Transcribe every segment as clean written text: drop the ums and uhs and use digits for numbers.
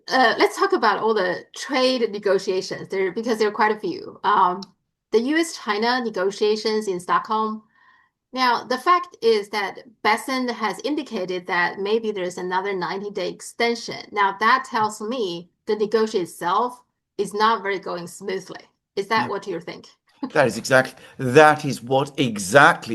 let's talk about all the trade negotiations there because there are quite a few. The U.S.-China negotiations in Stockholm. Now, the fact is that Besson has indicated that maybe there's another 90-day extension. Now, that tells me the negotiation itself is not very going smoothly. Is that No. what you think? That is exactly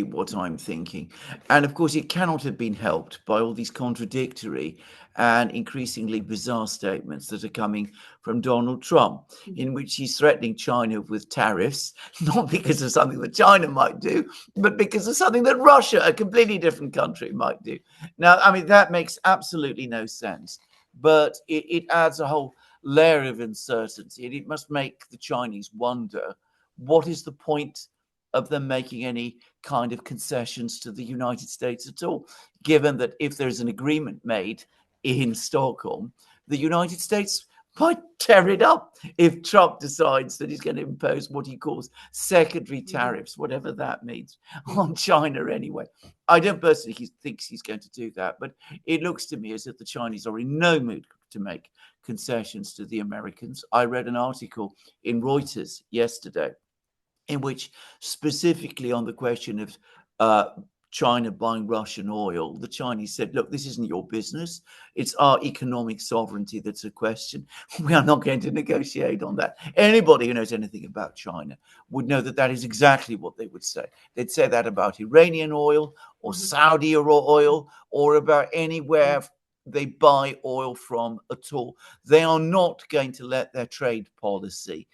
what I'm thinking. And of course, it cannot have been helped by all these contradictory and increasingly bizarre statements that are coming from Donald Trump, in which he's threatening China with tariffs, not because of something that China might do, but because of something that Russia, a completely different country, might do. Now, I mean, that makes absolutely no sense, but it adds a whole layer of uncertainty, and it must make the Chinese wonder what is the point of them making any kind of concessions to the United States at all, given that if there's an agreement made in Stockholm, the United States might tear it up if Trump decides that he's going to impose what he calls secondary Mhm. tariffs, whatever that means, on Mhm. China anyway. I don't personally think he's going to do that, but it looks to me as if the Chinese are in no mood to make concessions to the Americans. I read an article in Reuters yesterday in which specifically on the question of uh, China buying Russian oil, the Chinese said, look, this isn't your business. It's our economic sovereignty that's a question. We are not going to negotiate on that. Anybody who knows anything about China would know that that is exactly what they would say. They'd say that about Iranian oil or Mhm. Saudi oil or about anywhere they buy oil from at all. They are not going to let their trade policy,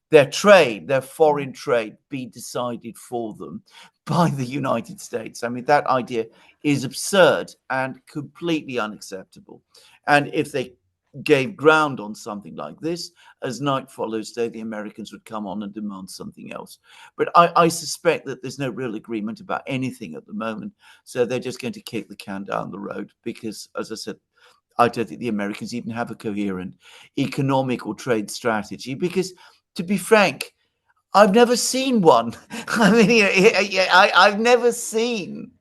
their Mhm. foreign trade, be decided for them by the United States. I mean, that idea is absurd and completely unacceptable. And if they gave ground on something like this, as night follows day, the Americans would come on and demand something else. But I suspect that there's no real agreement about anything at the moment. So they're just going to kick the can down the road because, as I said, I don't think the Americans even have a coherent economic or trade strategy because, to be frank, I've never seen one. I mean, I've never seen,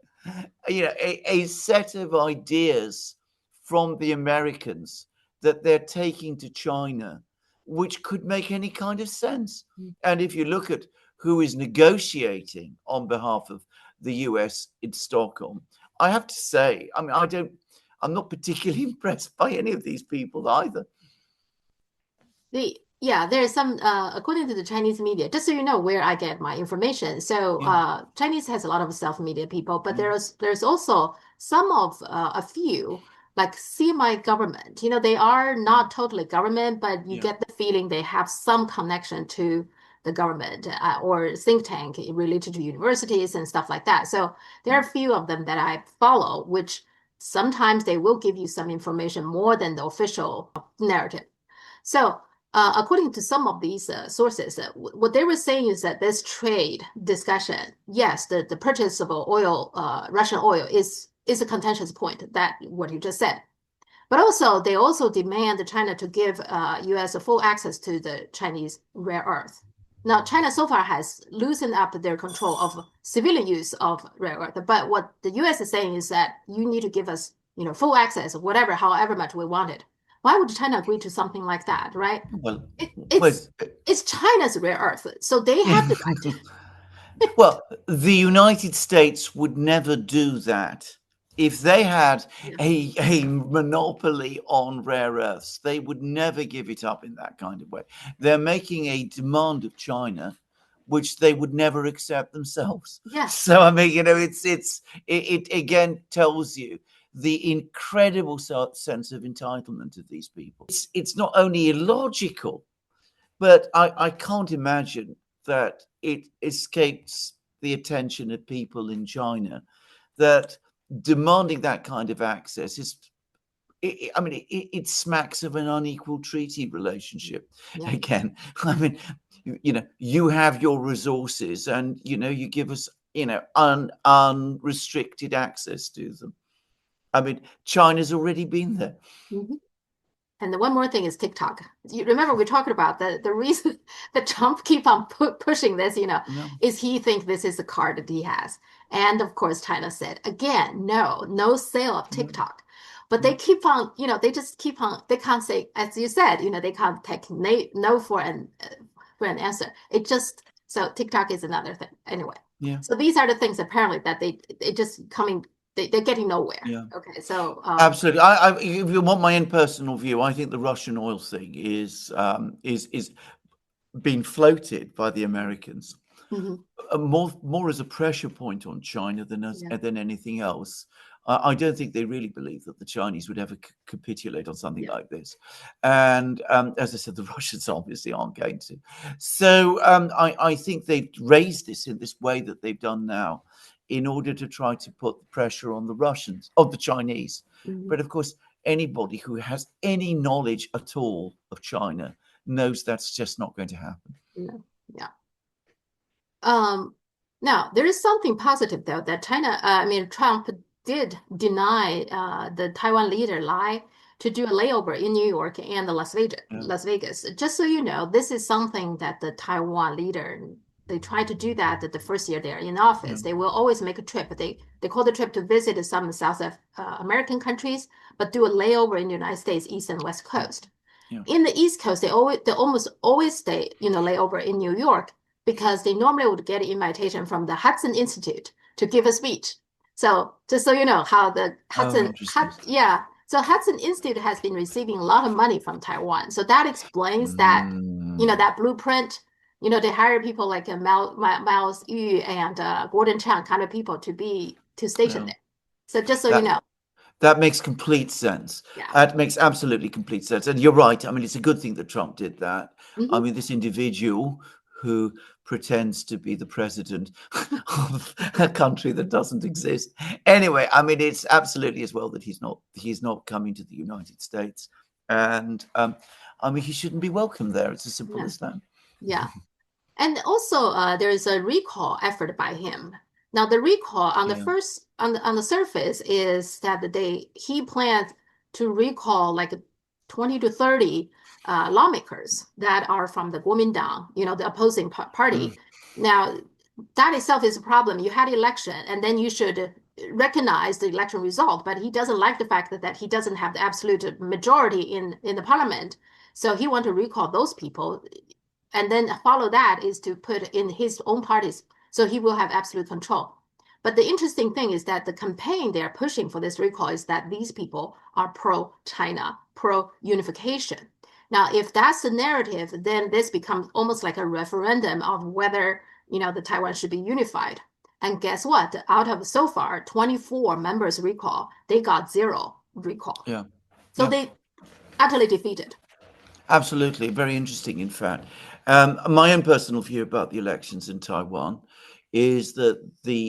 a set of ideas from the Americans that they're taking to China, which could make any kind of sense. And if you look at who is negotiating on behalf of the US in Stockholm, I have to say, I mean, I'm not particularly impressed by any of these people either. Yeah, there's some according to the Chinese media, just so you know where I get my information. So Yeah. Chinese has a lot of self-media people, but Mm. there's also some of a few like semi-government. They are Yeah. not totally government, but you Yeah. get the feeling they have some connection to the government or think tank related to universities and stuff like that. So there are Mm. a few of them that I follow, which sometimes they will give you some information more than the official narrative. So, according to some of these sources, what they were saying is that this trade discussion, yes, the purchase of oil, Russian oil, is a contentious point. That what you just said. But also, they also demand China to give U.S. full access to the Chinese rare earth. Now, China so far has loosened up their control of civilian use of rare earth, but what the U.S. is saying is that you need to give us, full access, whatever, however much we want it. Why would China agree to something like that, right? Well, It, well, it's China's rare earth, so they have the right. well, the United States would never do that. If they had Yeah. a monopoly on rare earths, they would never give it up in that kind of way. They're making a demand of China, which they would never accept themselves. Yes. So I mean, it again tells you the incredible sense of entitlement of these people. It's not only illogical, but I can't imagine that it escapes the attention of people in China that demanding that kind of access is. I mean, it smacks of an unequal treaty relationship. Yeah. Again, I mean, you have your resources, and you give us, unrestricted access to them. I mean, China's already been there. Mhm. And the one more thing is TikTok. You remember we talked about the reason that Trump keep on pushing this, No. is he think this is the card that he has. And of course, China said again, no, no sale of No. TikTok. but they keep on, they just keep on. They can't say, as you said, they can't take no for an answer. So TikTok is another thing anyway. Yeah. So these are the things apparently that they just coming. They're getting nowhere. Yeah. Okay, so Absolutely. If you want my own personal view, I think the Russian oil thing is being floated by the Americans mhm, more as a pressure point on China yeah, than anything else. I don't think they really believe that the Chinese would ever capitulate on something yeah, like this. And as I said, the Russians obviously aren't going to. So I think they've raised this in this way that they've done now in order to try to put the pressure on the Russians, of the Chinese. mhm, But of course, anybody who has any knowledge at all of China knows that's just not going to happen. yeah, yeah. Um, Now there is something positive though that Trump did deny the Taiwan leader lie to do a layover in New York and the Yeah. Las Vegas. Just so you know, this is something that the Taiwan leader they try to do that the first year they're in Yeah. office. They will always make a trip. They call the trip to visit some South American countries, but do a layover in the United States East and West Coast. Yeah. In the East Coast, they almost always stay, layover in New York because they normally would get an invitation from the Hudson Institute to give a speech. So just so you know how the Oh, interesting. yeah. So Hudson Institute has been receiving a lot of money from Taiwan. So that explains that, Mm, that blueprint. They hire people like Miles Yu and Gordon Chang kind of people to station well, there. So just so you that know, that makes complete sense. yeah. That makes absolutely complete sense. And you're right. I mean, it's a good thing that Trump did that. I Hmm. mean, this individual who pretends to be the president of a country that doesn't exist. Anyway, I mean, it's absolutely as well that he's not coming to the United States, and I mean, he shouldn't be welcome there. It's as simple Yeah. as that. Yeah. And also, there is a recall effort by him. Now, the recall Yeah. on the surface is that he plans to recall like 20 to 30 lawmakers that are from the Kuomintang, the opposing Mm, party. Now, that itself is a problem. You had election, and then you should recognize the election result. But he doesn't like the fact that he doesn't have the absolute majority in the parliament. So he want to recall those people and then follow that is to put in his own parties so he will have absolute control. But the interesting thing is that the campaign they are pushing for this recall is that these people are pro-China, pro-unification. Now, if that's the narrative, then this becomes almost like a referendum of whether the Taiwan should be unified. And guess what? Out of so far 24 members recall, they got zero recall. yeah. So Yeah. they utterly defeated. Absolutely, very interesting. In fact, my own personal view about the elections in Taiwan is that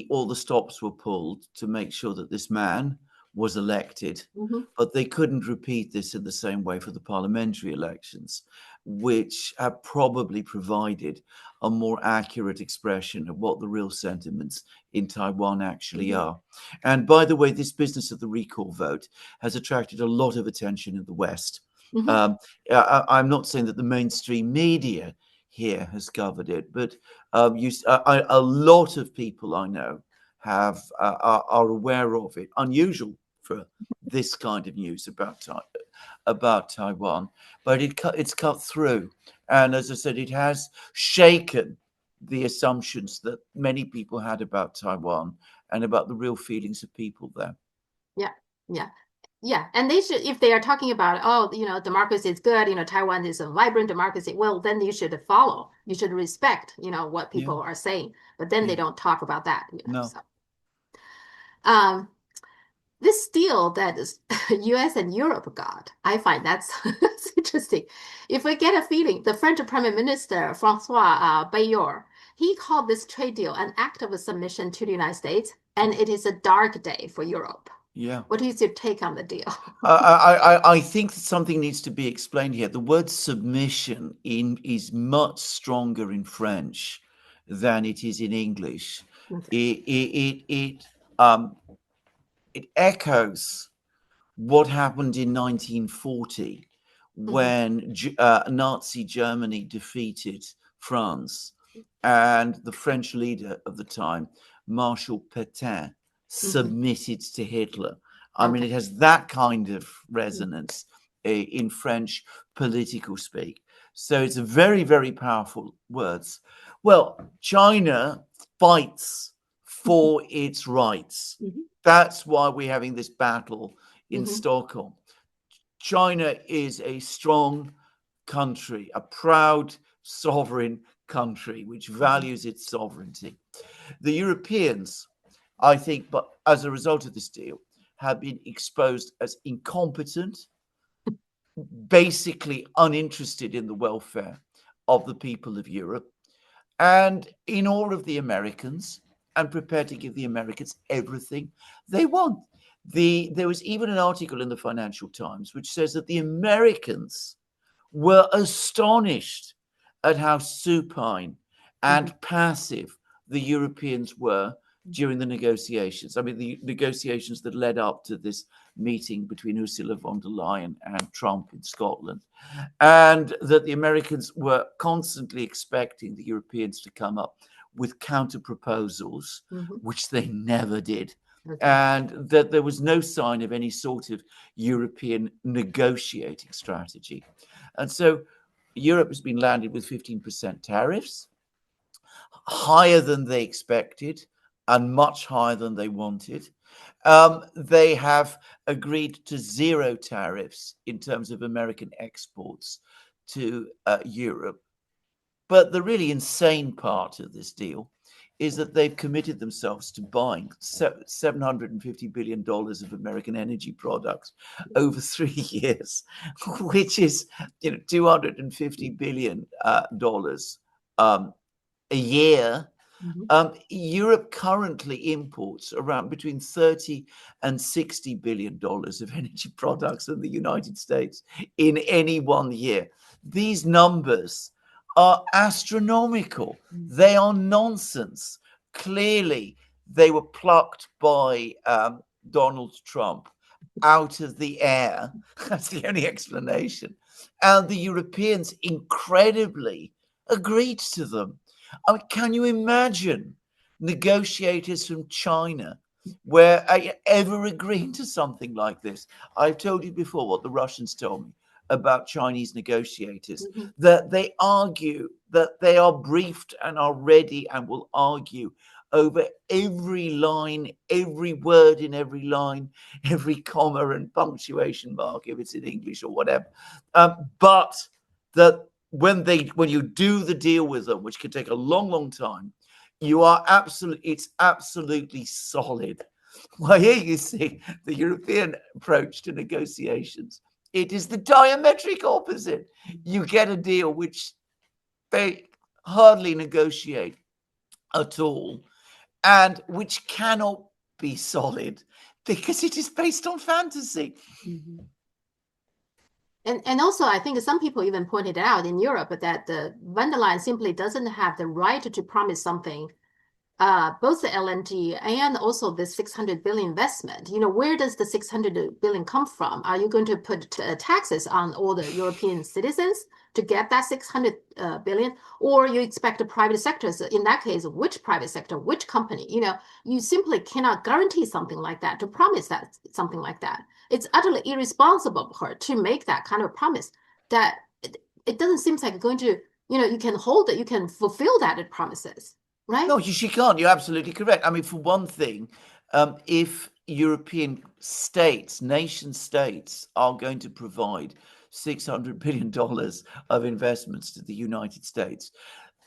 all the stops were pulled to make sure that this man was elected, Mhm. but they couldn't repeat this in the same way for the parliamentary elections, which have probably provided a more accurate expression of what the real sentiments in Taiwan actually Mhm. are. And by the way, this business of the recall vote has attracted a lot of attention in the West. Mhm. Um, I'm not saying that the mainstream media here has covered it, but a lot of people I know are aware of it. Unusual for this kind of news about Taiwan, but it's cut through, and as I said, it has shaken the assumptions that many people had about Taiwan and about the real feelings of people there. Yeah, yeah, yeah. And they should, if they are talking about, oh, democracy is good, Taiwan is a vibrant democracy, well, then you should follow, you should respect, what Yeah, people are saying. But then they yeah, don't talk about that, no, So, um, this deal that is US and Europe got, I find that's interesting. If we get a feeling, the French Prime Minister Francois Bayrou, he called this trade deal an act of submission to the United States, and it is a dark day for Europe. yeah. What is your take on the deal? I think that something needs to be explained here. The word submission is much stronger in French than it is in English. Okay. Um, it echoes what happened in 1940 Mhm. when Nazi Germany defeated France, and the French leader of the time, Marshal Pétain, Mhm. submitted to Hitler. I mean, it has that kind of resonance in French political speak. So it's a very, very powerful words. Well, China fights for its rights. That's why we're having this battle in Stockholm. China is a strong country, a proud sovereign country which values its sovereignty. The Europeans, I think, but as a result of this deal, have been exposed as incompetent, basically uninterested in the welfare of the people of Europe and in all of the Americans, and prepared to give the Americans everything they want. There was even an article in the Financial Times which says that the Americans were astonished at how supine and passive the Europeans were during the negotiations. I mean, the negotiations that led up to this meeting between Ursula von der Leyen and Trump in Scotland, and that the Americans were constantly expecting the Europeans to come up with counter proposals, which they never did. And that there was no sign of any sort of European negotiating strategy. And so Europe has been landed with 15% tariffs, higher than they expected and much higher than they wanted. They have agreed to zero tariffs in terms of American exports to Europe. But the really insane part of this deal is that they've committed themselves to buying $750 billion of American energy products over 3 years, which is $250 billion a year. Europe currently imports around between 30 and $60 billion of energy products in the United States in any 1 year. These numbers are astronomical. They are nonsense. Clearly, they were plucked by Donald Trump out of the air. That's the only explanation. And the Europeans incredibly agreed to them. I mean, can you imagine negotiators from China were ever agreeing to something like this? I've told you before what the Russians told me about Chinese negotiators, that they argue, that they are briefed and are ready and will argue over every line, every word in every line, every comma and punctuation mark, if it's in English or whatever. But that when you do the deal with them, which can take a long, long time, it's absolutely solid. Well, here you see the European approach to negotiations. It is the diametric opposite. You get a deal which they hardly negotiate at all, and which cannot be solid because it is based on fantasy. And also, I think some people even pointed out in Europe that the von der Leyen simply doesn't have the right to promise something, both the LNG and also the 600 billion investment. Where does the 600 billion come from? Are you going to put taxes on all the European citizens to get that 600 billion? Or you expect the private sectors, in that case, which private sector, which company? You simply cannot guarantee something like that, to promise that something like that. It's utterly irresponsible of her to make that kind of promise that it doesn't seem like going to, you can hold it, you can fulfill that promises, right? No, she can't. You're absolutely correct. I mean, for one thing, if European states, nation states, are going to provide $600 billion of investments to the United States,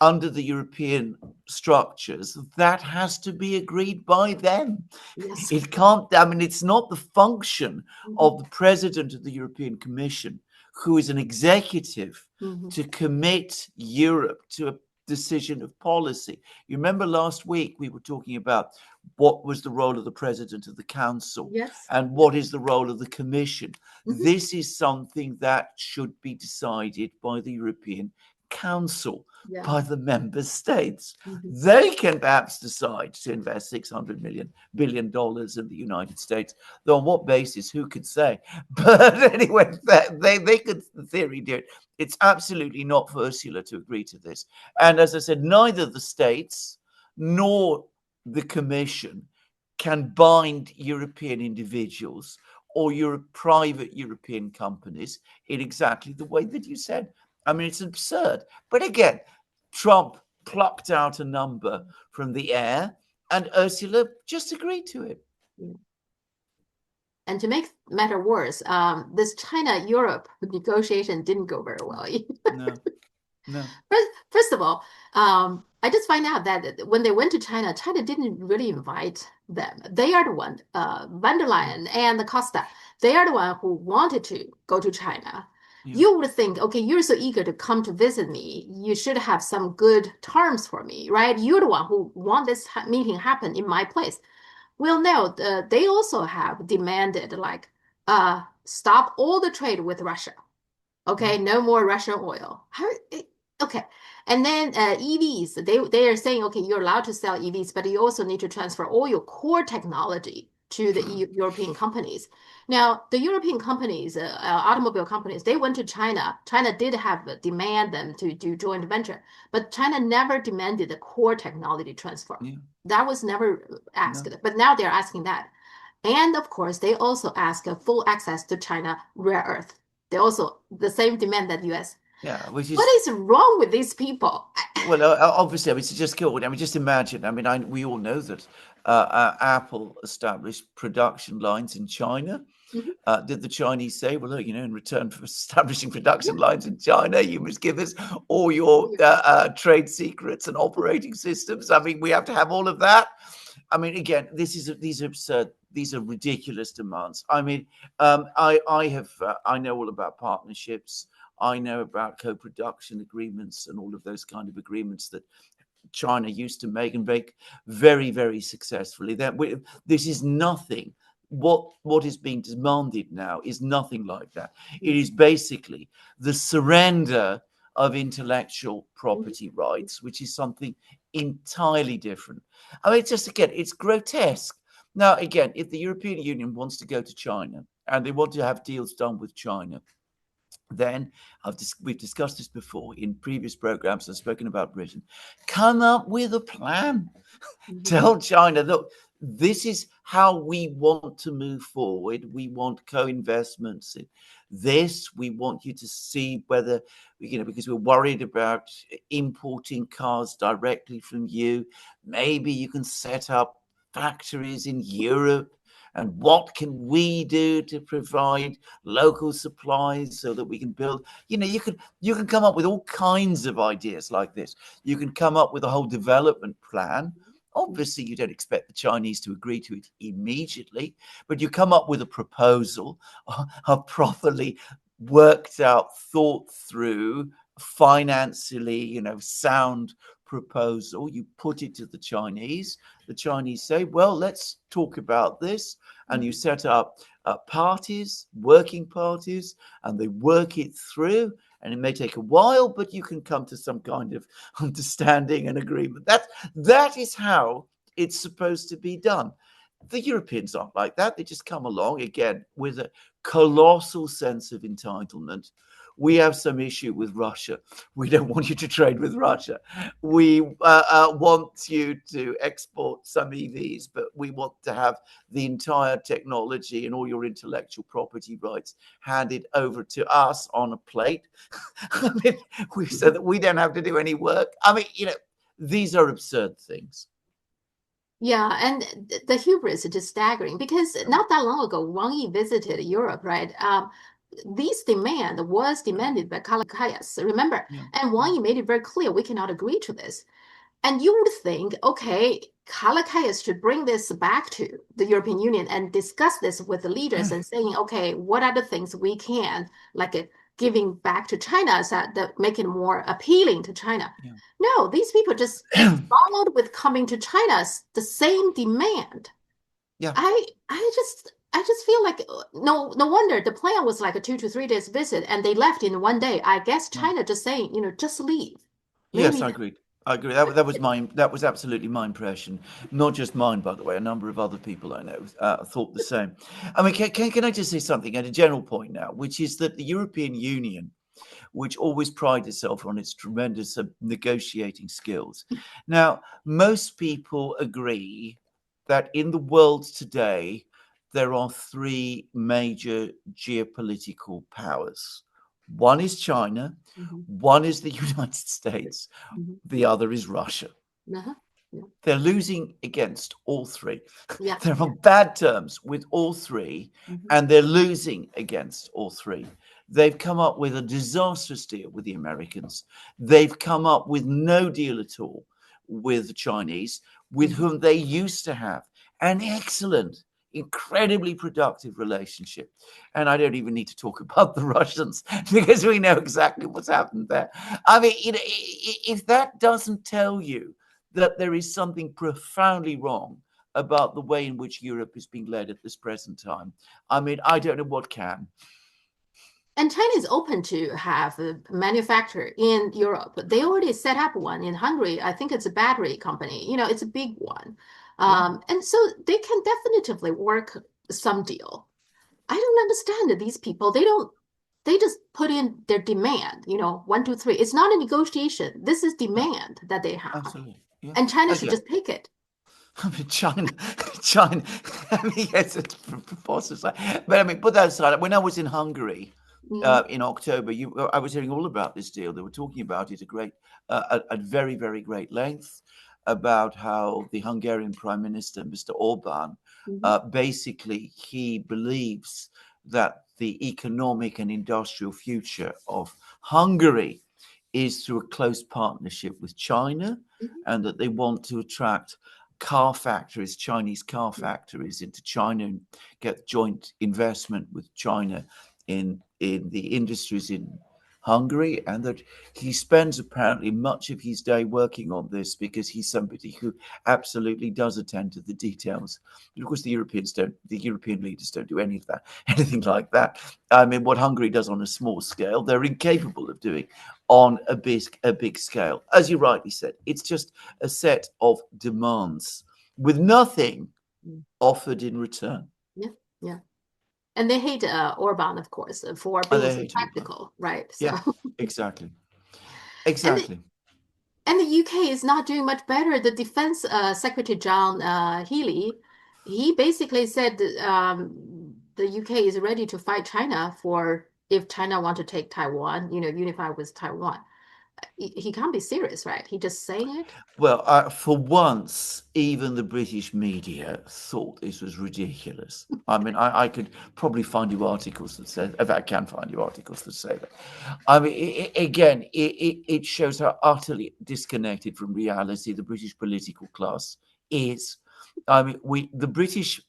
under the European structures, that has to be agreed by them. Yes. It can't, I mean, it's not the function of the president of the European Commission, who is an executive, to commit Europe to a decision of policy. You remember last week we were talking about what was the role of the president of the council, and what is the role of the commission. This is something that should be decided by the European Council, by the member states. They can perhaps decide to invest $600 billion in the United States. Though on what basis, who could say? But anyway, they could, in theory, do it. It's absolutely not for Ursula to agree to this. And as I said, neither the states nor the commission can bind European individuals or private European companies in exactly the way that you said. I mean, it's absurd. But again, Trump plucked out a number from the air and Ursula just agreed to it. And to make matter worse, this China-Europe negotiation didn't go very well. No, no. First of all, I just find out that when they went to China, China didn't really invite them. They are the one, van der Leyen and Costa, they are the one who wanted to go to China. Yeah. You would think, okay, you're so eager to come to visit me, you should have some good terms for me, right? You're the one who want this meeting happen in my place. Well, no, they also have demanded like stop all the trade with Russia. Okay, no more Russian oil. Okay, and then EVs. They are saying, okay, you're allowed to sell EVs, but you also need to transfer all your core technology to the European companies. Now, the European companies, automobile companies, they went to China. China did have demand them to do joint venture, but China never demanded the core technology transfer. Yeah. That was never asked, No. but now they're asking that. And of course, they also ask full access to China rare earth. They also the same demand that US. Yeah, which is What is wrong with these people? well, obviously, I mean, it's just killed. I mean, just imagine. I mean, we all know that Apple established production lines in China. Did the Chinese say, well, look, in return for establishing production lines in China, you must give us all your trade secrets and operating systems? I mean, we have to have all of that. I mean, again, these are absurd. These are ridiculous demands. I mean, I know all about partnerships. I know about co-production agreements and all of those kind of agreements that China used to make and make very, very successfully. This is nothing. What is being demanded now is nothing like that. It is basically the surrender of intellectual property rights, which is something entirely different. I mean, it's grotesque. Now, again, if the European Union wants to go to China and they want to have deals done with China, then we've discussed this before in previous programs. I've spoken about Britain. Come up with a plan. Tell China, look, this is how we want to move forward. We want co-investments in this. We want you to see whether, because we're worried about importing cars directly from you. Maybe you can set up factories in Europe. And what can we do to provide local supplies so that we can build? You can come up with all kinds of ideas like this. You can come up with a whole development plan. Obviously, you don't expect the Chinese to agree to it immediately, but you come up with a proposal, a properly worked out, thought through, financially, sound proposal. You put it to the Chinese. The Chinese say, well, let's talk about this. And you set up parties, working parties, and they work it through. And it may take a while, but you can come to some kind of understanding and agreement. That is how it's supposed to be done. The Europeans aren't like that. They just come along, again, with a colossal sense of entitlement. We have some issue with Russia. We don't want you to trade with Russia. We want you to export some EVs, but we want to have the entire technology and all your intellectual property rights handed over to us on a plate. I mean, so that we don't have to do any work. I mean, these are absurd things. Yeah, and the hubris is just staggering because not that long ago, Wang Yi visited Europe, right? This demand was demanded by Kalakayas, remember? Yeah. And Wang Yi made it very clear we cannot agree to this. And you would think, okay, Kalakayas should bring this back to the European Union and discuss this with the leaders and saying, okay, what are the things we can, like giving back to China, so that make it more appealing to China. Yeah. No, these people just followed with coming to China the same demand. Yeah, I just feel like no wonder the plan was like a 2 to 3 days visit and they left in one day. I guess China just saying, just leave. Maybe. Yes, I agree. That was absolutely my impression. Not just mine, by the way. A number of other people I know thought the same. I mean, can I just say something at a general point now, which is that the European Union, which always prides itself on its tremendous negotiating skills. Now, most people agree that in the world today, there are three major geopolitical powers. One is China, Mhm. one is the United States, Mhm. the other is Russia. Uh-huh. Yeah. They're losing against all three. Yeah. They're Yeah. on bad terms with all three, Mhm. and they're losing against all three. They've come up with a disastrous deal with the Americans. They've come up with no deal at all with the Chinese, with Mhm. whom they used to have an excellent, incredibly productive relationship. And I don't even need to talk about the Russians because we know exactly what's happened there. I mean, if that doesn't tell you that there is something profoundly wrong about the way in which Europe is being led at this present time, I mean, I don't know what can. And China is open to have a manufacturer in Europe. They already set up one in Hungary. I think it's a battery company. It's a big one. Yeah, And so they can definitively work some deal. I don't understand these people. They just put in their demand, one, two, three. It's not a negotiation. This is yeah, demand that they have. absolutely. Yeah. And China should Again, just take it. I mean, China. I mean, yes, it's preposterous. But I mean, put that aside. When I was in Hungary Mm, in October, I was hearing all about this deal. They were talking about it at very, very great length about how the Hungarian Prime Minister, Mr. Orban, mhm, basically he believes that the economic and industrial future of Hungary is through a close partnership with China, mhm, and that they want to attract car factories, Chinese car mhm, factories into China and get joint investment with China in the industries in Hungary, and that he spends apparently much of his day working on this because he's somebody who absolutely does attend to the details. But of course, the European leaders don't do any of that, anything like that. I mean, what Hungary does on a small scale, they're incapable of doing on a big scale. As you rightly said, it's just a set of demands with nothing mm. offered in return. Yeah, yeah. And they hate Orban, of course, for And being they so hate all. practical, right? So, Yeah, exactly. and the, Exactly. and the UK is not doing much better. The Defense Secretary John Healey, he basically said the UK is ready to fight China for if China want to take Taiwan, unify with Taiwan. He can't be serious, right? He just saying it. Well, for once, even the British media thought this was ridiculous. I mean, I could probably find you articles that say, if I can find you articles that say that. I mean, again, it shows how utterly disconnected from reality the British political class is. I mean, the British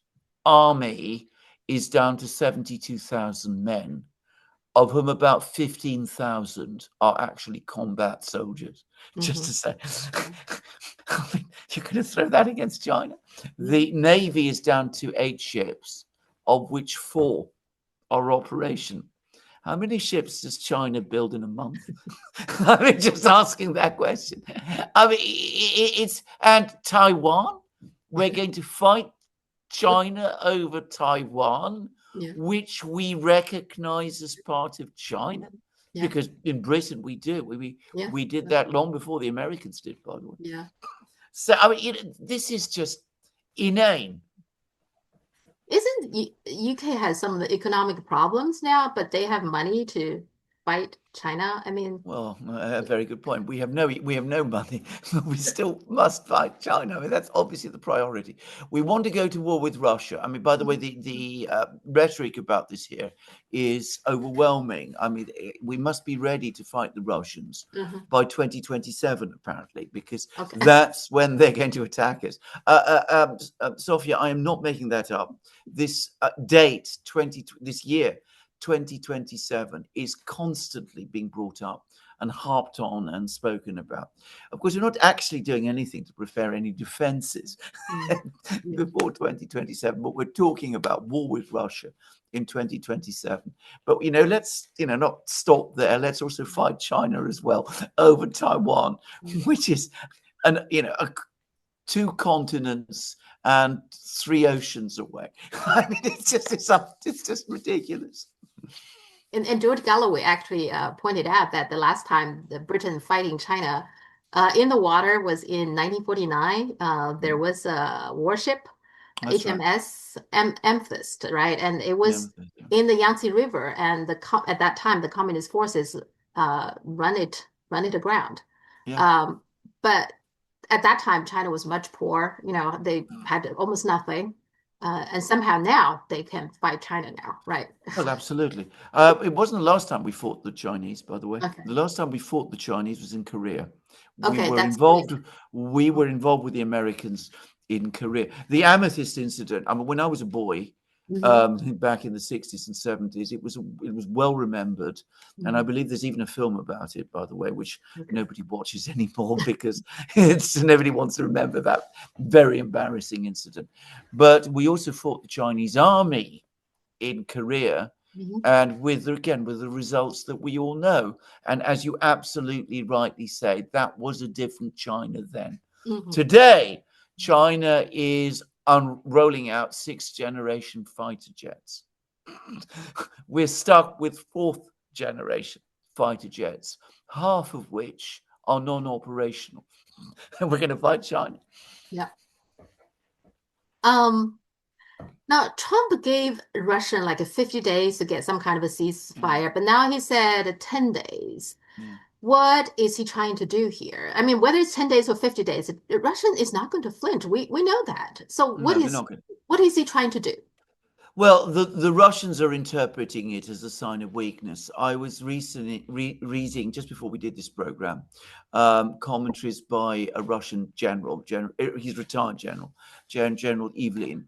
army is down to 72,000 men, of whom about 15,000 are actually combat soldiers. Just Hmm. to say, Yeah. I mean, you're going to throw that against China. Mhm. The Navy is down to 8 ships, of which 4 are operational. How many ships does China build in a month? I mean, just asking that question. I mean, it's and Taiwan. We're going to fight China over Taiwan, Yeah. which we recognize as part of China, Yeah. because in Britain we do. We Yeah. we did Yeah. that long before the Americans did, by the way. Yeah. So I mean, this is just inane. Isn't UK has some of the economic problems now, but they have money to fight China? I mean, Well, a very good point. We have no money, but we still must fight China. I mean, that's obviously the priority. We want to go to war with Russia. I mean, by the way, mhm, the rhetoric about this here is overwhelming. I mean, we must be ready to fight the Russians mhm, by 2027, apparently, because okay. that's when they're going to attack us. Sophia, I am not making that up. This date, this year, 2027 is constantly being brought up and harped on and spoken about. Of course, we're not actually doing anything to prepare any defenses Mm, yeah. before 2027, but we're talking about war with Russia in 2027. But let's not stop there. Let's also fight China as well over Taiwan, Mm. which is a 2 continents and 3 oceans away. I mean, it's just ridiculous. And George Galloway actually pointed out that the last time the Britain fighting China in the water was in 1949. There was a warship. That's right. HMS Amethyst, right? And it Yeah. was in the Yangtze River, and at that time the communist forces run it aground. Yeah. Um, but at that time, China was much poor. They had almost nothing, and somehow now they can fight China now, right? Well, absolutely. It wasn't the last time we fought the Chinese, by the way. Okay, The last time we fought the Chinese was in Korea. We okay, were that's involved. great. We were involved with the Americans in Korea. The Amethyst incident. I mean, when I was a boy, Hmm. back in the 60s and 70s, it was well remembered, and I Hmm. believe there's even a film about it, by the way, which Okay. nobody watches anymore because it's nobody wants to remember that very embarrassing incident. But we also fought the Chinese army in Korea, Hmm. and with the results that we all know. And as you absolutely rightly say, that was a different China then. Hmm. Today, China is rolling out sixth generation fighter jets. We're stuck with fourth generation fighter jets, half of which are non-operational. And we're going to fight China. Yeah. Um, Now, Trump gave Russia like a 50 days to get some kind of a Yeah, ceasefire, but now he said 10 days. yeah. What is he trying to do here? I mean, whether it's 10 days or 50 days, Russia is not going to flinch. We know that. So No, they're not going. what is he trying to do? Well, the Russians are interpreting it as a sign of weakness. I was recently reading, just before we did this program, commentaries by a Russian he's retired General Evelyn,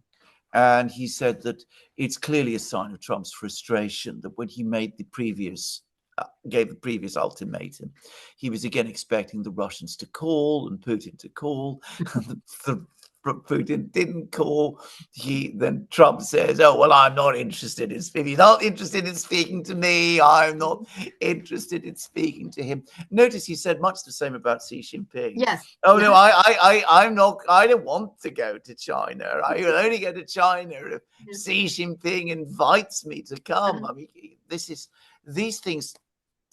and he said that it's clearly a sign of Trump's frustration that when he gave the previous ultimatum, he was again expecting the Russians to call and Putin to call, and Putin didn't call. Then Trump says, "Oh well, I'm not interested in speaking. He's not interested in speaking to me. I'm not interested in speaking to him." Notice he said much the same about Xi Jinping. Yes. Oh no, Yeah. I'm not. I don't want to go to China. I will only go to China if Xi Jinping invites me to come. I mean, these things.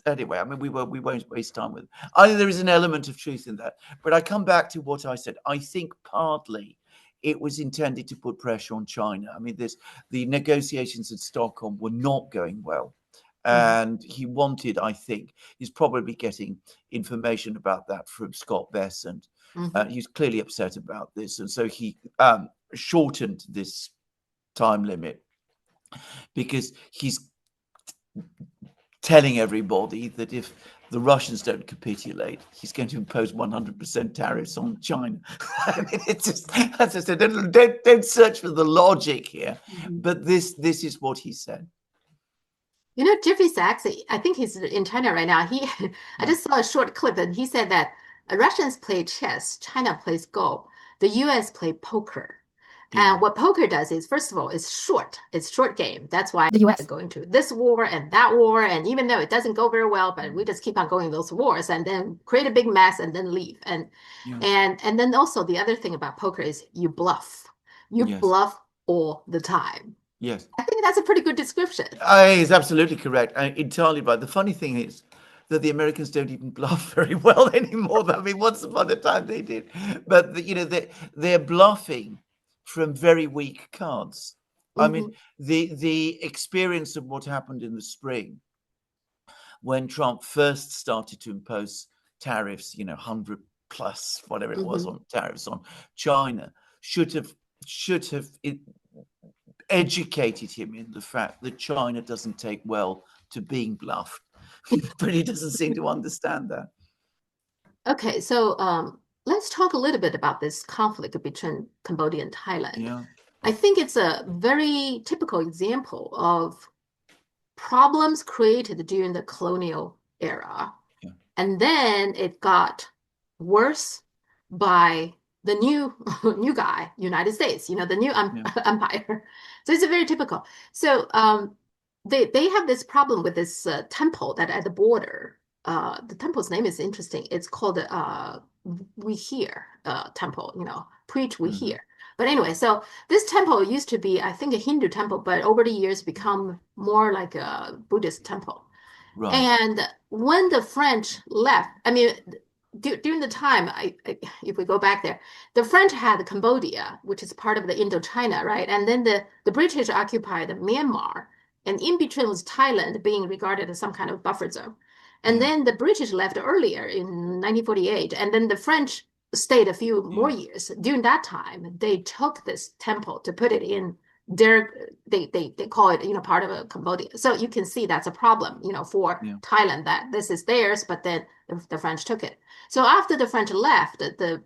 Anyway, I mean, we won't waste time with it. I think there is an element of truth in that, but I come back to what I said. I think partly it was intended to put pressure on China. I mean, the negotiations in Stockholm were not going well, Mhm. and he wanted, I think, he's probably getting information about that from Scott Bessent. Mhm. He's clearly upset about this, and so he shortened this time limit because he's telling everybody that if the Russians don't capitulate, he's going to impose 100% tariffs on China. I mean, it's just, as I said, don't search for the logic here, Mhm. but this is what he said. Jeffrey Sachs, I think he's in China right now. I Yeah, just saw a short clip, and he said that Russians play chess, China plays Go, the US play poker. yeah, And what poker does is, first of all, it's short game. That's why the US. we're going to this war and that war. And even though it doesn't go very well, but we mm, just keep on going those wars and then create a big mess and then leave. And yeah, and then also the other thing about poker is you bluff. You yes, bluff all the time. yes. I think that's a pretty good description. He's absolutely correct. Entirely right. The funny thing is that the Americans don't even bluff very well anymore. I mean, once upon a time they did, but they're bluffing from very weak cards. I mean, Hmm. the experience of what happened in the spring when Trump first started to impose tariffs, 100 plus whatever it was Hmm. on tariffs on China, should have educated him in the fact that China doesn't take well to being bluffed, but he doesn't seem to understand that. Okay, so let's talk a little bit about this conflict between Cambodia and Thailand. Yeah, I think it's a very typical example of problems created during the colonial era. yeah, And then it got worse by the new new guy, United States, the new yeah, empire. So it's a very typical. So they have this problem with this temple that at the border. The temple's name is interesting. It's called We Hear temple. Preach We hmm, Hear. But anyway, so this temple used to be, I think, a Hindu temple, but over the years become more like a Buddhist temple. right, And when the French left, I mean, during the time, if we go back there, the French had Cambodia, which is part of the Indochina, right? And then the British occupied Myanmar, and in between was Thailand being regarded as some kind of buffer zone. And Yeah, then the British left earlier in 1948, and then the French stayed a few more yeah, years. During that time, they took this temple to put it in their they call it part of a Cambodia. So you can see that's a problem for yeah. Thailand that this is theirs, but then the French took it. So after the French left, the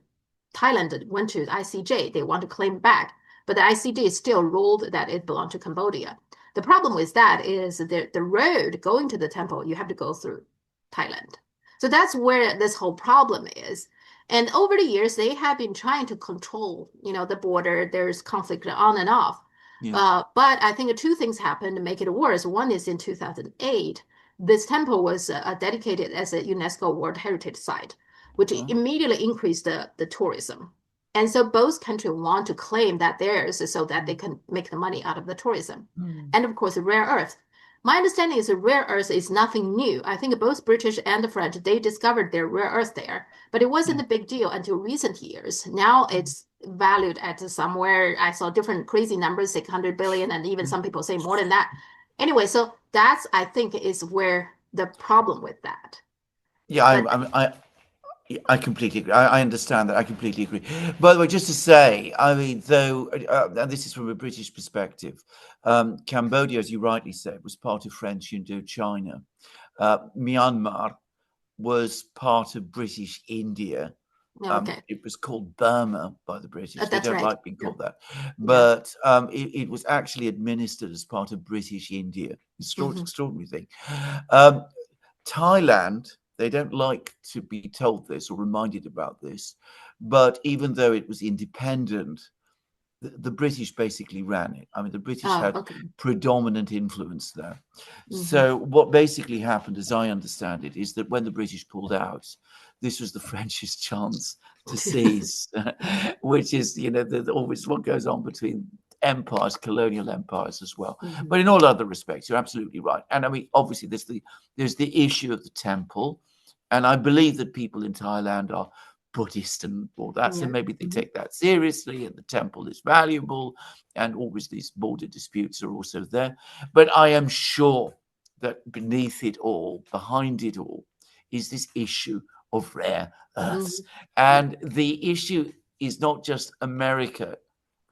Thailand went to ICJ. They want to claim back, but the ICJ still ruled that it belonged to Cambodia. The problem with that is the road going to the temple, you have to go through Thailand. So that's where this whole problem is. And over the years, they have been trying to control, the border. There's conflict on and off. Yeah. But I think two things happened to make it worse. One is in 2008, this temple was dedicated as a UNESCO World Heritage Site, which Oh, immediately increased the tourism. And so both countries want to claim that theirs so that they can make the money out of the tourism. mm, And of course, rare earth. My understanding is that rare earth is nothing new. I think both British and the French, they discovered their rare earth there, but it wasn't yeah. a big deal until recent years. Now Mm, it's valued at somewhere, I saw different crazy numbers, 600 billion, and even mm. some people say more than that. Anyway, so that's, I think, is where the problem with that. Yeah, But I completely agree. I understand that. I completely agree. By the way, just to say, I mean, though, and this is from a British perspective, Cambodia, as you rightly said, was part of French Indochina. Myanmar was part of British India. okay, It was called Burma by the British. They that's don't right. like being Yeah, called that, yeah. but it was actually administered as part of British India. Hmm. Extraordinary thing. Um, Thailand, they don't like to be told this or reminded about this, but even though it was independent, the British basically ran it. I mean, the British Oh, had okay. predominant influence there. Hmm. So, what basically happened, as I understand it, is that when the British pulled out, this was the French's chance to seize, which is, always what goes on between empires, colonial empires as well. Hmm. But in all other respects, you're absolutely right. And I mean, obviously, there's the issue of the temple, and I believe that people in Thailand are Buddhist and all that. So Yeah. maybe they Hmm. take that seriously, and the temple is valuable, and always these border disputes are also there. But I am sure that beneath it all, behind it all, is this issue of rare earths. Hmm. Yeah. And the issue is not just America,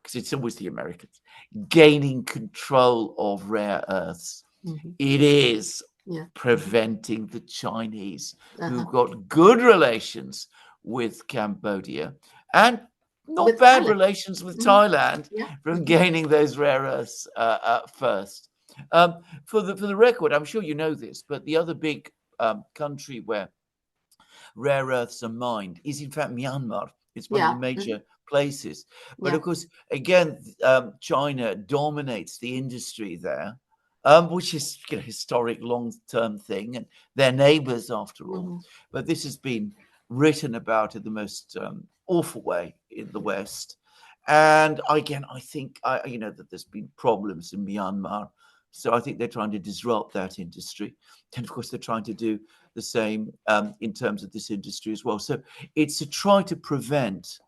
because it's always the Americans, gaining control of rare earths. Hmm. It is Yeah. preventing the Chinese, Uh-huh. who've got good relations with Cambodia and not With bad Thailand. relations with Hmm. Thailand, Yeah. from Hmm. gaining those rare earths first. For the record, I'm sure you know this, but the other big country where rare earths are mined is in fact Myanmar. It's one of the Yeah. Hmm. major places. But Yeah. of course, again, China dominates the industry there, which is a historic long-term thing, and they're neighbors after all. Hmm. But this has been written about in the most awful way in the West. And again, I think that there's been problems in Myanmar. So I think they're trying to disrupt that industry. And of course, they're trying to do the same in terms of this industry as well. So it's to try to prevent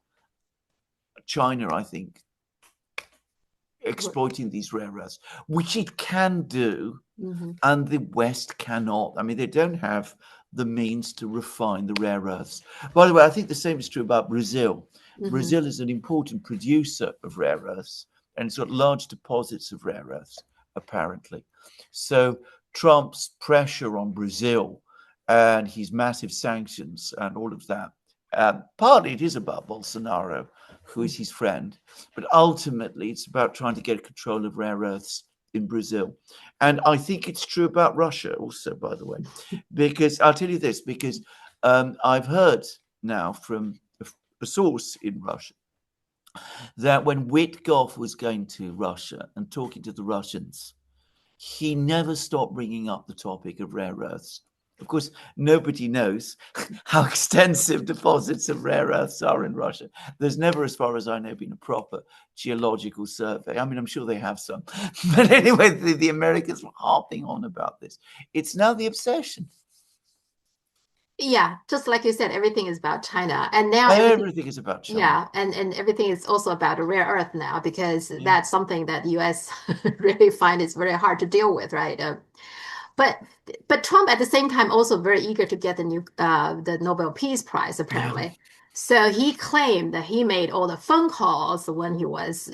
China, I think, exploiting these rare earths, which it can do, Hmm. and the West cannot. I mean, they don't have the means to refine the rare earths. By the way, I think the same is true about Brazil. Hmm. Brazil is an important producer of rare earths, and it's got large deposits of rare earths, apparently. So Trump's pressure on Brazil and his massive sanctions and all of that, partly it is about Bolsonaro, who is his friend, but ultimately it's about trying to get control of rare earths in Brazil. And I think it's true about Russia also, by the way, because I'll tell you this, because I've heard now from a source in Russia that when Witkoff was going to Russia and talking to the Russians, he never stopped bringing up the topic of rare earths. Of course, nobody knows how extensive deposits of rare earths are in Russia. There's never, as far as I know, been a proper geological survey. I mean, I'm sure they have some. But anyway, the Americans were harping on about this. It's now the obsession. Yeah, just like you said, everything is about China. And now everything, Everything is about China. yeah, and everything is also about rare earth now because Yeah. that's something that US really find is very hard to deal with, right? But but Trump at the same time also very eager to get the Nobel Peace Prize Yeah. apparently. So he claimed that he made all the phone calls when he was,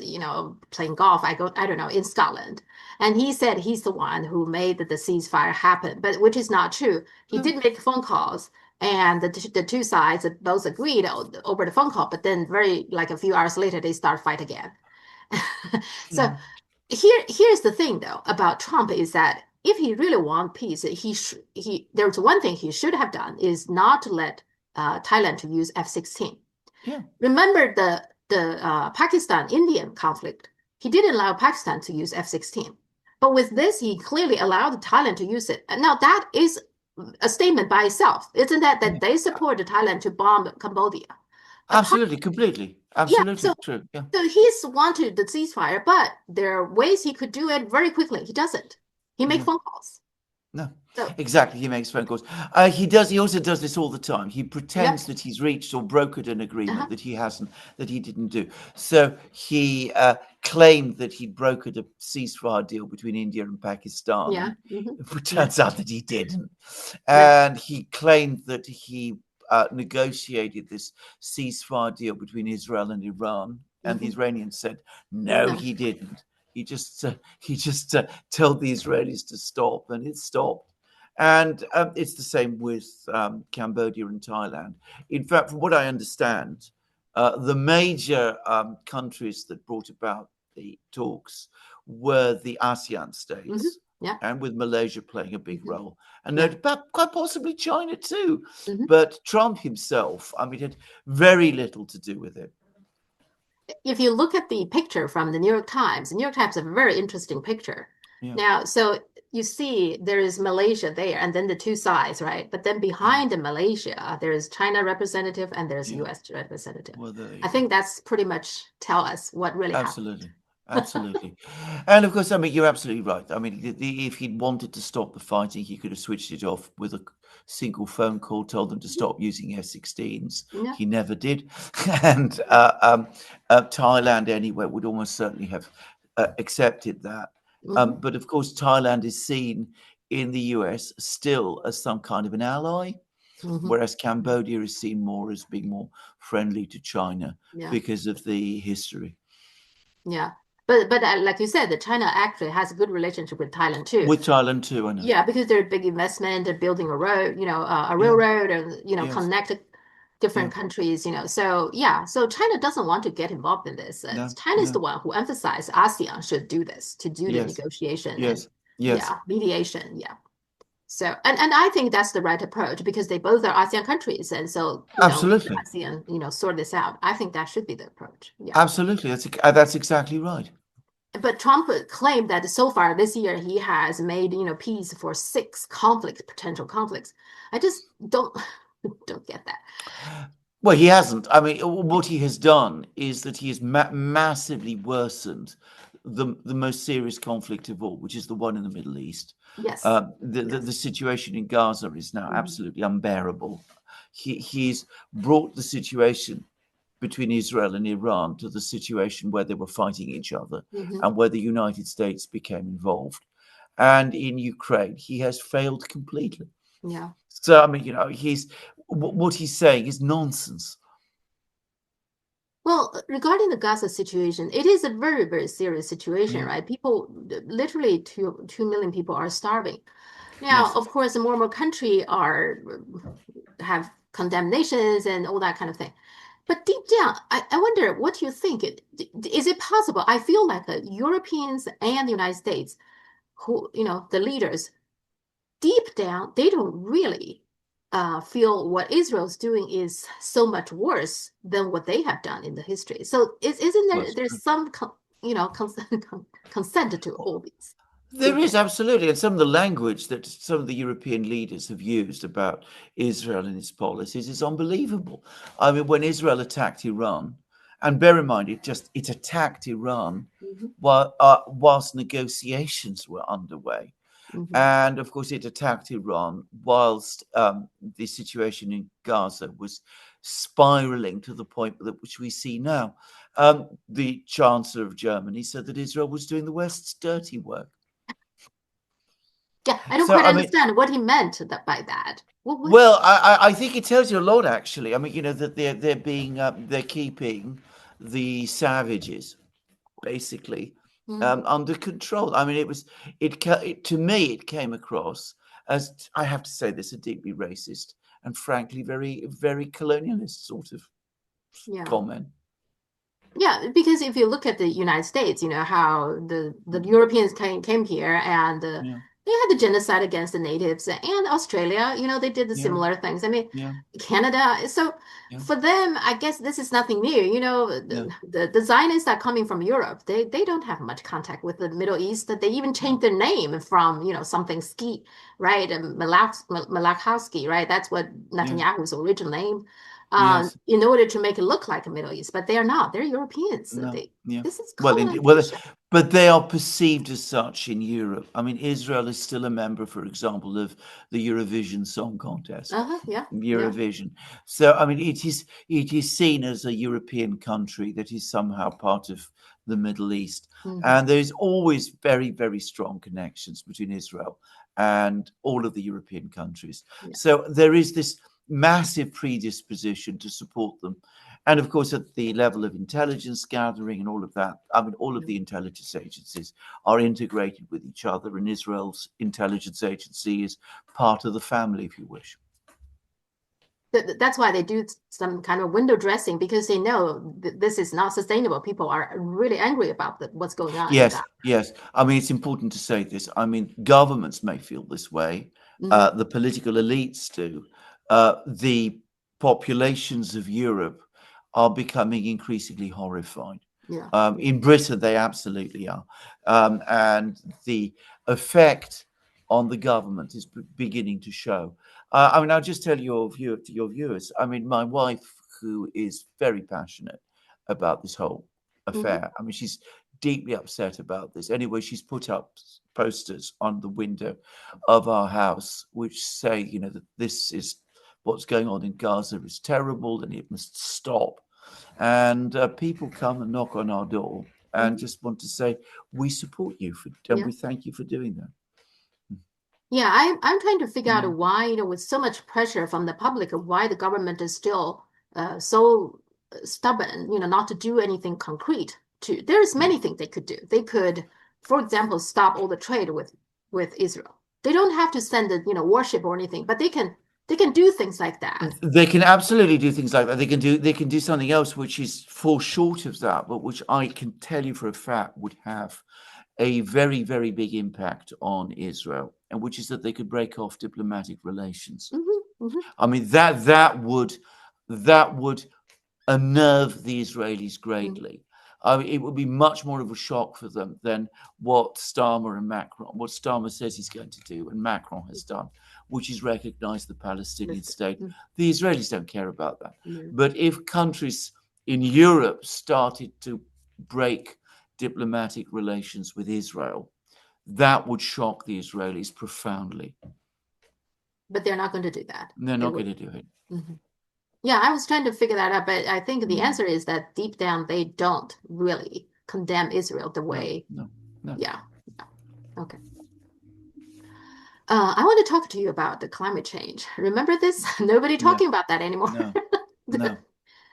playing golf. I don't know, in Scotland. And he said he's the one who made the ceasefire happen, but which is not true. He No. did make phone calls, and the two sides both agreed over the phone call. But then, very like a few hours later, they start fight again. So Yeah. here's the thing though about Trump is that if he really want peace, there's one thing he should have done is not to let Thailand to use F-16. Yeah. Remember the Pakistan Indian conflict. He didn't allow Pakistan to use F-16, but with this he clearly allowed Thailand to use it. And now that is a statement by itself, isn't that Yeah. they support Thailand to bomb Cambodia? Apart, Absolutely. Completely. yeah, Absolutely so true. Yeah. so he's wanted the ceasefire, but there are ways he could do it very quickly. He doesn't. He make No. phone calls. No, So exactly. He makes phone calls. He also does this all the time. He yeah, pretends that he's reached or brokered an agreement uh-huh, that he hasn't, that he didn't do. So he claimed that he brokered a ceasefire deal between India and Pakistan, yeah, and it yeah, turns out that he didn't. yeah, And he claimed that he negotiated this ceasefire deal between Israel and Iran, and the hmm Iranians said no, no, he didn't. He just told the Israelis to stop, and it stopped. And it's the same with Cambodia and Thailand. In fact, from what I understand, the major countries that brought about the talks were the ASEAN states, yeah, and with Malaysia playing a big hmm role, and yeah. quite possibly China too. hmm But Trump himself, I mean, had very little to do with it. If you look at the picture from the New York Times, the New York Times has a very interesting picture. Yeah, Now, so you see there is Malaysia there, and then the two sides, right? But then yeah, behind the Malaysia, there is China representative and there's yeah. US representative. Well, there I you think go. that's pretty much tell us what really happened. Absolutely. Absolutely. And of course, I mean, you're absolutely right. I mean, if he'd wanted to stop the fighting, he could have switched it off with a single phone call, told them to stop using F-16s. Yeah. He never did. And Thailand, anyway, would almost certainly have accepted that. hmm But of course, Thailand is seen in the US still as some kind of an ally, hmm whereas Cambodia is seen more as being more friendly to China Yeah. because of the history. Yeah. But like you said, the China actually has a good relationship with Thailand too. With Thailand too, I know. Yeah, because they're a big investment, they're building a road, a Yeah, railroad and, yes, connect yeah, different countries. So yeah, so China doesn't want to get involved in this. no, China is the no, one who emphasized ASEAN should do this, to do the yes, negotiation and yes, yes, yeah, mediation. Yeah. So and I think that's the right approach because they both are ASEAN countries. And so, let the absolutely, ASEAN, sort this out. I think that should be the approach. Yeah. absolutely. That's exactly right. But Trump claimed that so far this year he has made, peace for six potential conflicts. I just don't get that. Well, he hasn't. I mean, what he has done is that he has massively worsened the most serious conflict of all, which is the one in the Middle East. Yes, The yes. situation in Gaza is now hmm absolutely unbearable. He's brought the situation between Israel and Iran to the situation where they were fighting each other hmm and where the United States became involved. And in Ukraine, he has failed completely. Yeah. So, I mean, what he's saying is nonsense. Well, regarding the Gaza situation, it is a very, very serious situation, Yeah. right? People, literally 2 million people are starving. Now, Yes. of course, more and more country are have condemnations and all that kind of thing. But deep down, I wonder, what do you think? Is it possible? I feel like the Europeans and the United States, who, the leaders, deep down, they don't really feel what Israel's doing is so much worse than what they have done in the history. So isn't Well, there it's true. there's some consent to all these There deep is down? absolutely, and some of the language that some of the European leaders have used about Israel and its policies is unbelievable. I mean, when Israel attacked Iran, and bear in mind, it attacked Iran Mhm. whilst negotiations were underway. And of course, it attacked Iran whilst the situation in Gaza was spiraling to the point that which we see now. The Chancellor of Germany said that Israel was doing the West's dirty work. Yeah, I don't So, quite I mean, understand what he meant by that. well, I think it tells you a lot, actually. I mean, that they're keeping the savages basically under control. I mean, to me it came across as, I have to say this, a deeply racist and frankly very very colonialist sort of Yeah. comment. Yeah, because if you look at the United States, how the Europeans came here and Yeah, they had the genocide against the natives, and Australia, they did the yeah, similar things. I mean, yeah, Canada. So yeah, for them, I guess this is nothing new. yeah, The Zionists are coming from Europe. They don't have much contact with the Middle East. They even changed their name from, something ski, right? And Malachowski, right? That's what yeah, Netanyahu's original name, yes. in order to make it look like a Middle East, but they are not. They're Europeans. So No, yeah. this is Well, well, colonization. but they are perceived as such in Europe. I mean, Israel is still a member, for example, of the Eurovision Song Contest. Uh-huh, yeah, yeah. Eurovision. So, I mean, it is seen as a European country that is somehow part of the Middle East, Hmm. and there's always very, very strong connections between Israel and all of the European countries. Yeah. So there is this massive predisposition to support them. And of course, at the level of intelligence gathering and all of that, I mean, all of the intelligence agencies are integrated with each other, and Israel's intelligence agency is part of the family, if you wish. That's why they do some kind of window dressing, because they know this is not sustainable. People are really angry about what's going on in Yes, Gaza. yes. I mean, it's important to say this. I mean, governments may feel this way. Hmm. The political elites do. The populations of Europe are becoming increasingly horrified. Yeah. In Britain, they absolutely are. And the effect on the government is beginning to show. I mean, I'll just tell your viewers. I mean, my wife, who is very passionate about this whole Hmm. affair. I mean, she's deeply upset about this. Anyway, she's put up posters on the window of our house which say, that this is what's going on in Gaza is terrible and it must stop. And people come and knock on our door and Hmm. just want to say, we support you and Yeah. we thank you for doing that. Yeah, I'm trying to figure Yeah, out why, with so much pressure from the public, why the government is still so stubborn, not to do anything concrete. There's yeah. many things they could do. They could, for example, stop all the trade with Israel. They don't have to send a, warship or anything, but they can do things like that. They can absolutely do things like that. They can do something else which is fall short of that, but which I can tell you for a fact would have a very, very big impact on Israel, and which is that they could break off diplomatic relations. Hmm. Hmm. I mean, that would unnerve the Israelis Hmm. greatly. I mean, it would be much more of a shock for them than what Starmer says he's going to do, and Macron has done, which is recognise the Palestinian Listen. state. The Israelis don't care about that. Hmm. But if countries in Europe started to break diplomatic relations with Israel, that would shock the Israelis profoundly. But they're not going to do that. They're They not would. going to do it. Mhm. Yeah, I was trying to figure that out, but I think the Mm. answer is that deep down they don't really condemn Israel the No, way. no, no. Yeah. Okay. I want to talk to you about the climate change. Remember this? Nobody Yeah, talking about that anymore. no, no.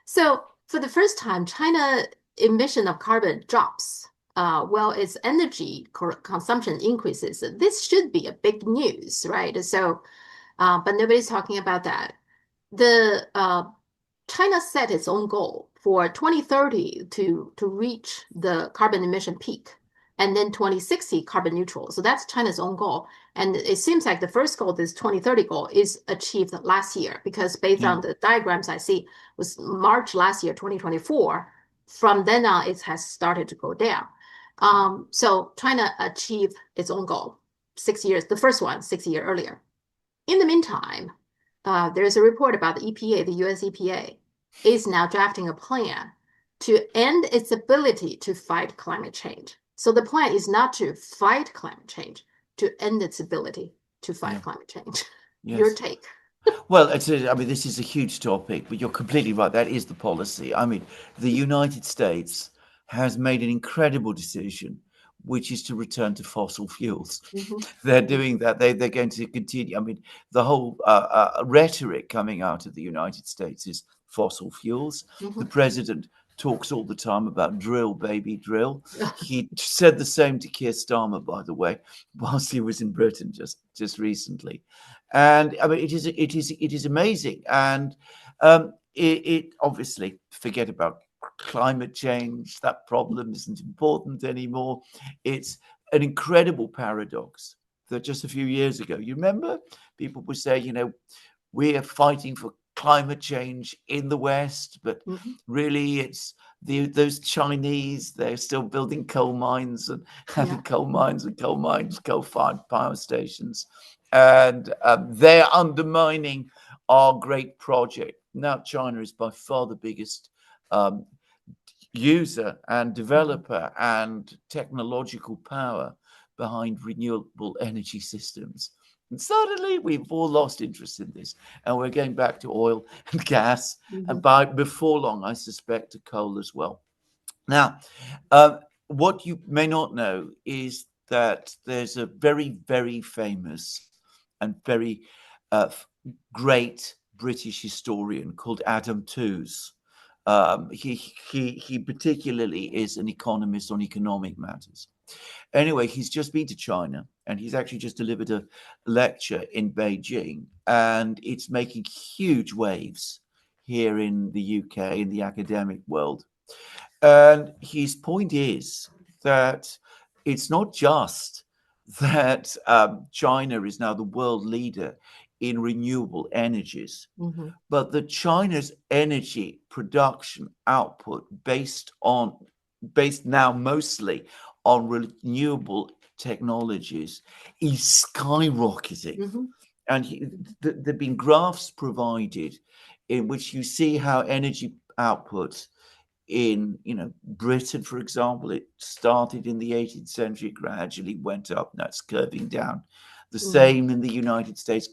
So for the first time, China emission of carbon drops. Well, its energy consumption increases. This should be a big news, right? So, but nobody's talking about that. The China set its own goal for 2030 to reach the carbon emission peak, and then 2060 carbon neutral. So that's China's own goal. And it seems like the first goal, this 2030 goal, is achieved last year, because based Yeah. on the diagrams I see, was March last year, 2024. From then on, it has started to go down. So China achieved its own goal 6 years, the first one 6 years earlier. In the meantime, there's a report about the EPA, the US EPA, is now drafting a plan to end its ability to fight climate change. So the plan is not to fight climate change, to end its ability to fight Yeah. climate change. Your Yes. take. Well, I mean, this is a huge topic, but you're completely right. That is the policy. I mean, the United States has made an incredible decision, which is to return to fossil fuels. Mm-hmm. They're doing that. They're going to continue. I mean, the whole rhetoric coming out of the United States is fossil fuels. Mm-hmm. The president talks all the time about drill, baby, drill. He said the same to Keir Starmer, by the way, whilst he was in Britain just recently. And I mean, it is amazing. And it obviously, forget about climate change. That problem isn't important anymore. It's an incredible paradox that just a few years ago, you remember, people would say, we're fighting for climate change in the West, but Mm-hmm. really it's those Chinese, they're still building coal mines and Yeah. having coal-fired power stations, and they're undermining our great project. Now China is by far the biggest um, user and Mm-hmm. developer and technological power behind renewable energy systems. And suddenly we've all lost interest in this, and we're going back to oil and gas, and before long, I suspect, to coal as well. Now, what you may not know is that there's a very, very famous and very uh, great British historian called Adam Tooze. He particularly is an economist on economic matters. Anyway, he's just been to China, and he's actually just delivered a lecture in Beijing, and it's making huge waves here in the UK in the academic world. And his point is that it's not just that China is now the world leader in renewable energies, Mm-hmm. but that China's energy production output based now mostly on renewable technologies is skyrocketing. Mm-hmm. And there've been graphs provided in which you see how energy output in Britain, for example, it started in the 18th century, gradually went up. Now it's curving down. The Mm-hmm. same in the United States,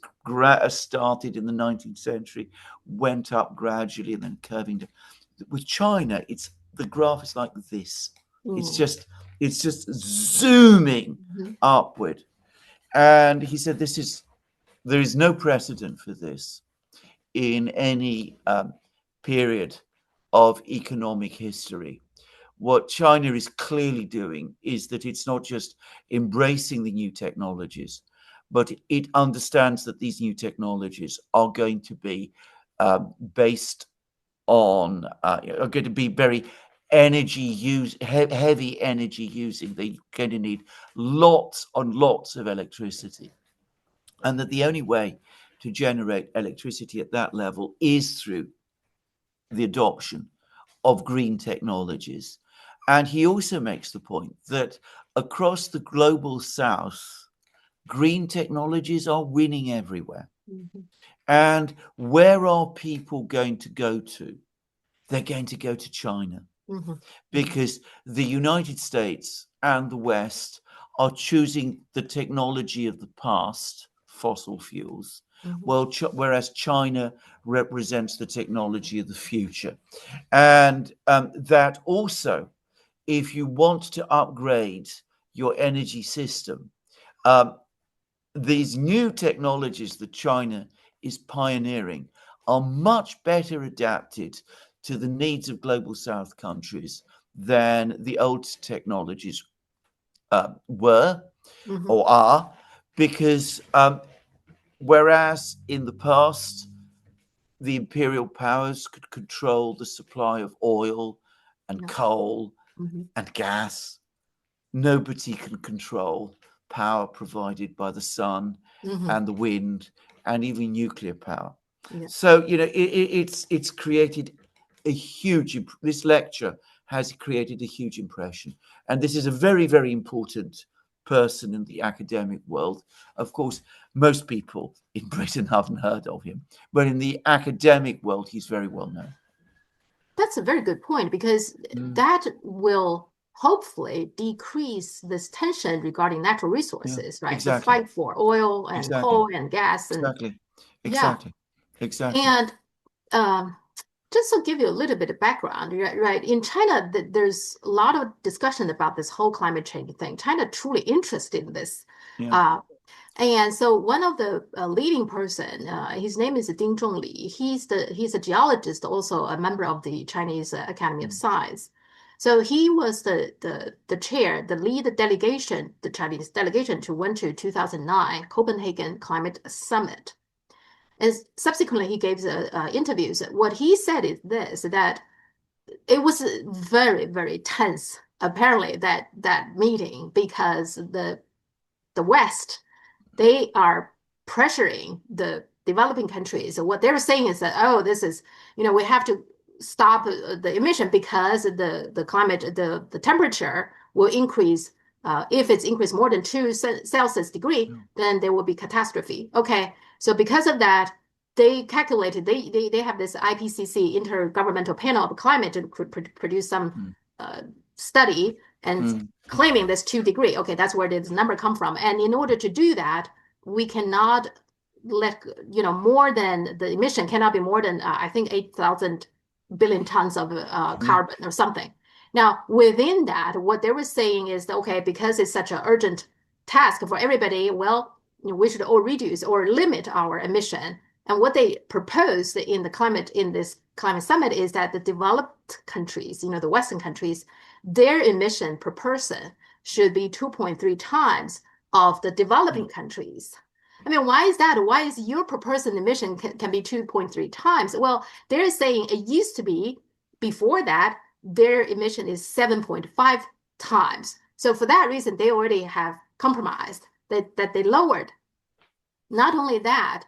started in the 19th century, went up gradually, and then curving down. With China, the graph is like this. It's Mm-hmm. just zooming Mm-hmm. upward. And he said there is no precedent for this in any period of economic history. What China is clearly doing is that it's not just embracing the new technologies, but it understands that these new technologies are going to be based on, are going to be very heavy energy using. They're going to need lots and lots of electricity. And that the only way to generate electricity at that level is through the adoption of green technologies. And he also makes the point that across the global south, green technologies are winning everywhere. Mm-hmm. And where are people going to go to? They're going to go to China, Mm-hmm. because the United States and the West are choosing the technology of the past, fossil fuels, Mm-hmm. whereas China represents the technology of the future. And that also, if you want to upgrade your energy system, um, these new technologies that China is pioneering are much better adapted to the needs of global South countries than the old technologies were Mm-hmm. or are, because whereas in the past the imperial powers could control the supply of oil and Yeah. coal Mm-hmm. and gas, nobody can control power provided by the sun Mm-hmm. and the wind and even nuclear power. Yeah. So it's created a huge. This lecture has created a huge impression, and this is a very, very important person in the academic world. Of course, most people in Britain haven't heard of him, but in the academic world, he's very well known. That's a very good point because Mm. that will hopefully decrease this tension regarding natural resources, right? The exactly, fight for oil and exactly, coal and gas and exactly, yeah. exactly, exactly. And um, just to give you a little bit of background, right? In China, there's a lot of discussion about this whole climate change thing. China truly interested in this. Yeah. Uh, and so one of the leading person, his name is Ding Zhongli. He's a geologist, also a member of the Chinese Academy of Mm. Science. So he was the chair, the lead delegation, the Chinese delegation to went to 2009 Copenhagen Climate Summit. And subsequently, he gave interviews. What he said is this, that it was very, very tense, apparently, that meeting, because the West, they are pressuring the developing countries. So what they're saying is that, oh, this is, we have to stop the emission because the climate, the temperature will increase. If it's increased more than 2 Celsius degree, Yeah. then there will be catastrophe. Okay, so because of that, they calculated, they have this IPCC, Intergovernmental Panel of Climate, to produce some Mm. uh, study and Mm. claiming this 2 degree. Okay, that's where this number come from. And in order to do that, we cannot let, more than the emission cannot be more than, I think, 8,000 billion tons of Yeah. carbon or something. Now, within that, what they were saying is that, okay, because it's such an urgent task for everybody, well, we should all reduce or limit our emission. And what they proposed in this climate summit is that the developed countries, the Western countries, their emission per person should be 2.3 times of the Yeah. developing countries. I mean, why is that? Why is your per person emission can be 2.3 times? Well, they're saying it used to be, before that, their emission is 7.5 times. So for that reason, they already have compromised, that they lowered. Not only that,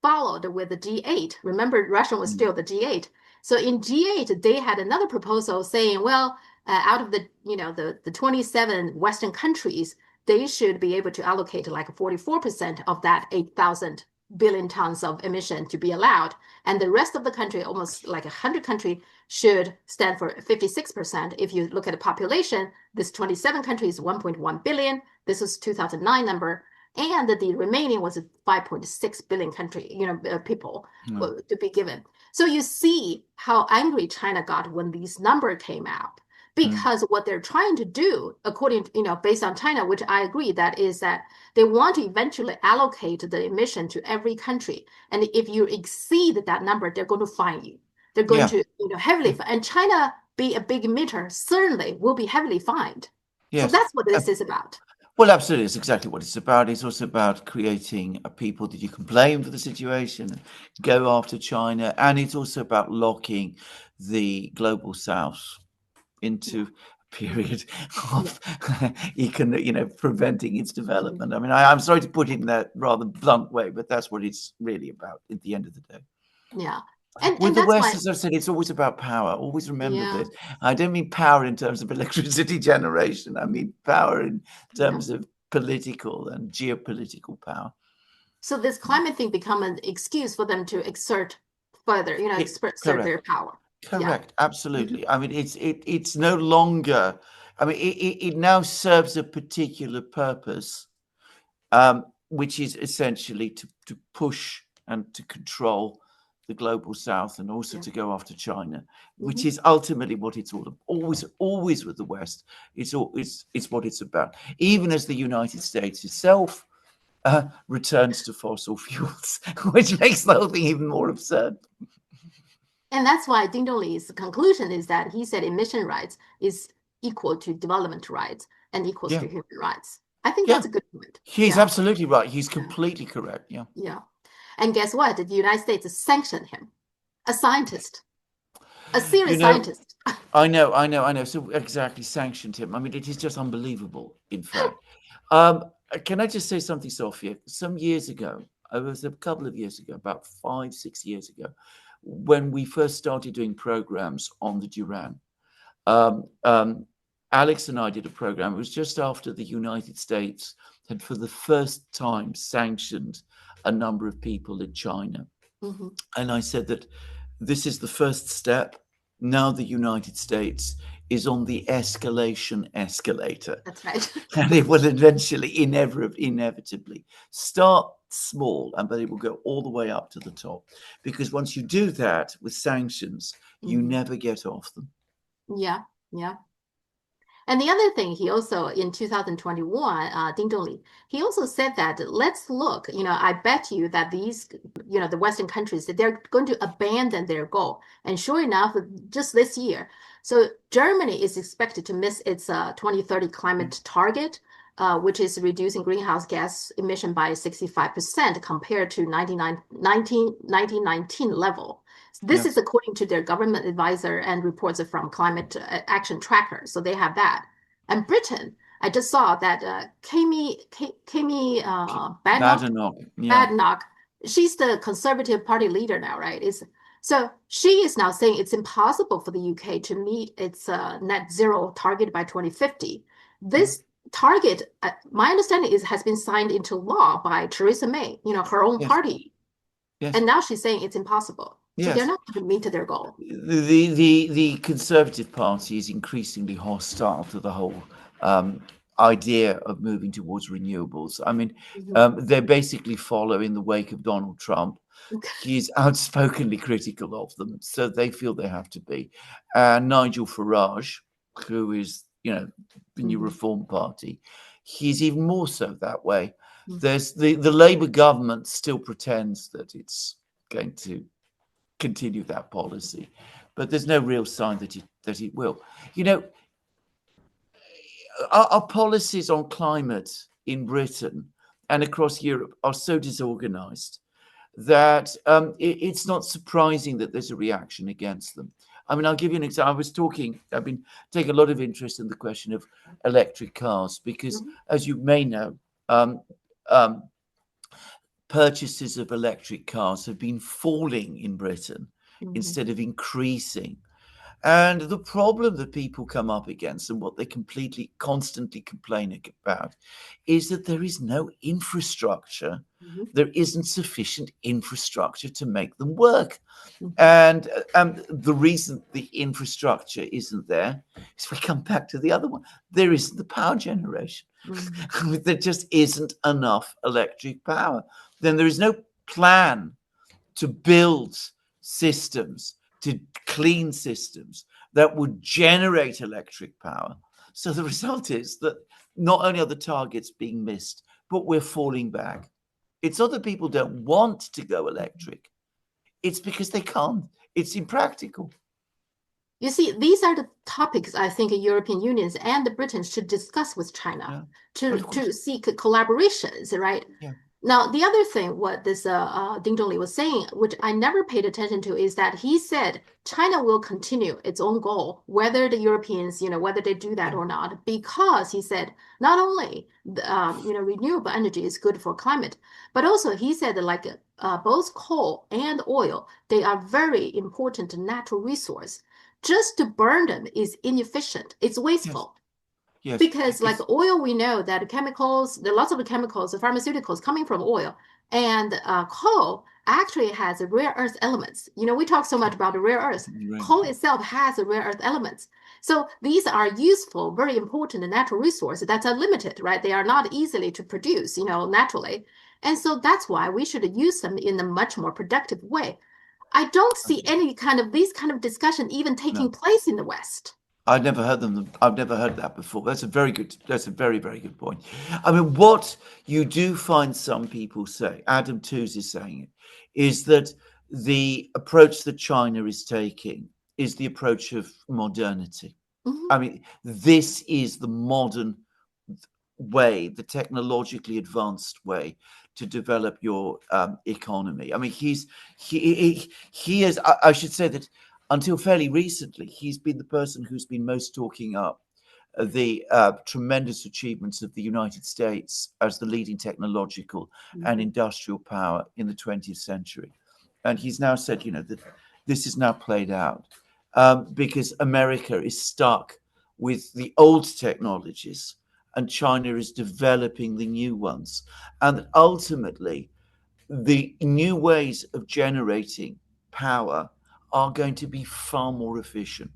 followed with the G8. Remember, Russia was Mm. still the G8. So in G8, they had another proposal saying, well, out of the 27 Western countries, they should be able to allocate like 44% of that 8,000 billion tons of emission to be allowed. And the rest of the country, almost like 100 countries, should stand for 56%. If you look at the population, this 27 countries, 1.1 billion. This was 2009 number. And the remaining was 5.6 billion people Yeah. to be given. So you see how angry China got when these numbers came out, Mm. because what they're trying to do, according to, based on China, which I agree, that is that they want to eventually allocate the emission to every country. And if you exceed that number, they're going to fine you. They're going Yeah. to, heavily, and China, being a big emitter, certainly will be heavily fined. So Yes. that's what this is about. Well, absolutely. It's exactly what it's about. It's also about creating a people that you can blame for the situation, go after China. And it's also about locking the global south into a period of preventing its development. I mean, I'm sorry to put it in that rather blunt way, but that's what it's really about at the end of the day. Yeah. And With and the that's West, why, as I've said, it's always about power. Always remember yeah, this. I don't mean power in terms of electricity generation. I mean power in yeah. terms of political and geopolitical power. So this climate thing become an excuse for them to exert further, exert Correct. their power. Yeah. Correct. Mhm. Absolutely. I mean, it's no longer. I mean, it now serves a particular purpose, which is essentially to push and to control the global south, and also Yeah. to go after China, which Mhm. is ultimately what it's all about. Always with the West, it's what it's about. Even as the United States itself returns to fossil fuels, which makes the whole thing even more absurd. And that's why Ding Dongli's conclusion is that he said emission rights is equal to development rights and equals Yeah, to human rights. I think yeah, that's a good point. he's Yeah. absolutely right. He's Yeah. completely correct. Yeah. Yeah. And guess what? The United States sanctioned him, a scientist, a You serious know, scientist. I know. So exactly sanctioned him. I mean, it is just unbelievable, in fact. Can I just say something, Sophia? Some years ago, it was a couple of years ago, about 5, 6 years ago, when we first started doing programs on the Duran, um, um, Alex and I did a program. It was just after the United States had, for the first time, sanctioned a number of people in China. Mhm. And I said that this is the first step. Now the United States is on the escalation escalator. That's right. And it will eventually, inevitably, start small, but it will go all the way up to the top. Because once you do that with sanctions, you never get off them. Yeah, yeah. And the other thing, he also in 2021, Ding Zhongli, he also said that let's look, I bet you that these, the Western countries, that they're going to abandon their goal. And sure enough, just this year, so Germany is expected to miss its 2030 climate target, which is reducing greenhouse gas emission by 65% compared to 1919 level. This is according to their government advisor and reports from Climate Action Tracker. So they have that. And Britain, I just saw that Kami Badenoch, she's the Conservative Party leader now, right? So she is now saying it's impossible for the UK to meet its net zero target by 2050. This target, my understanding is, has been signed into law by Theresa May, her own party. Yes. And now she's saying it's impossible. So they're not going to meet their goal. The Conservative Party is increasingly hostile to the whole idea of moving towards renewables. I mean, they basically follow in the wake of Donald Trump. He's outspokenly critical of them, so they feel they have to be. And Nigel Farage, who is, the new Reform Party, he's even more so that way. There's the Labour government still pretends that it's going to continue that policy, but there's no real sign that it will. Our policies on climate in Britain and across Europe are so disorganized that it's not surprising that there's a reaction against them. I mean, I'll give you an example. I've been taking a lot of interest in the question of electric cars because, as you may know, purchases of electric cars have been falling in Britain instead of increasing. And the problem that people come up against and what they constantly complain about is that there is no infrastructure. There isn't sufficient infrastructure to make them work. And the reason the infrastructure isn't there is we come back to the other one. There isn't the power generation. There just isn't enough electric power. Then there is no plan to build systems, to clean systems that would generate electric power. So the result is that not only are the targets being missed, but we're falling back. It's not that people don't want to go electric. It's because they can't. It's impractical. You see, these are the topics I think European unions and Britain should discuss with China to seek collaborations, right? Yeah. Now, the other thing, what this Ding Zhongli was saying, which I never paid attention to, is that he said China will continue its own goal, whether the Europeans, whether they do that or not, because he said not only renewable energy is good for climate, but also he said that both coal and oil, they are very important natural resource. Just to burn them is inefficient. It's wasteful. Yes. Because like oil, we know that chemicals, there are lots of chemicals, pharmaceuticals coming from oil, and coal actually has rare earth elements. We talk so much about the rare earth. Coal itself has rare earth elements. So these are useful, very important natural resources that's unlimited, right? They are not easily to produce, naturally. And so that's why we should use them in a much more productive way. I don't see these kind of discussion even taking place in the West. I've never heard that before. That's a very, very good point. I mean, what you do find some people say, Adam Tooze is saying it, is that the approach that China is taking is the approach of modernity. I mean, this is the modern way, the technologically advanced way to develop your economy. I mean, he is, I should say that until fairly recently, he's been the person who's been most talking up the tremendous achievements of the United States as the leading technological and industrial power in the 20th century. And he's now said, that this is now played out because America is stuck with the old technologies and China is developing the new ones. And that ultimately, the new ways of generating power are going to be far more efficient.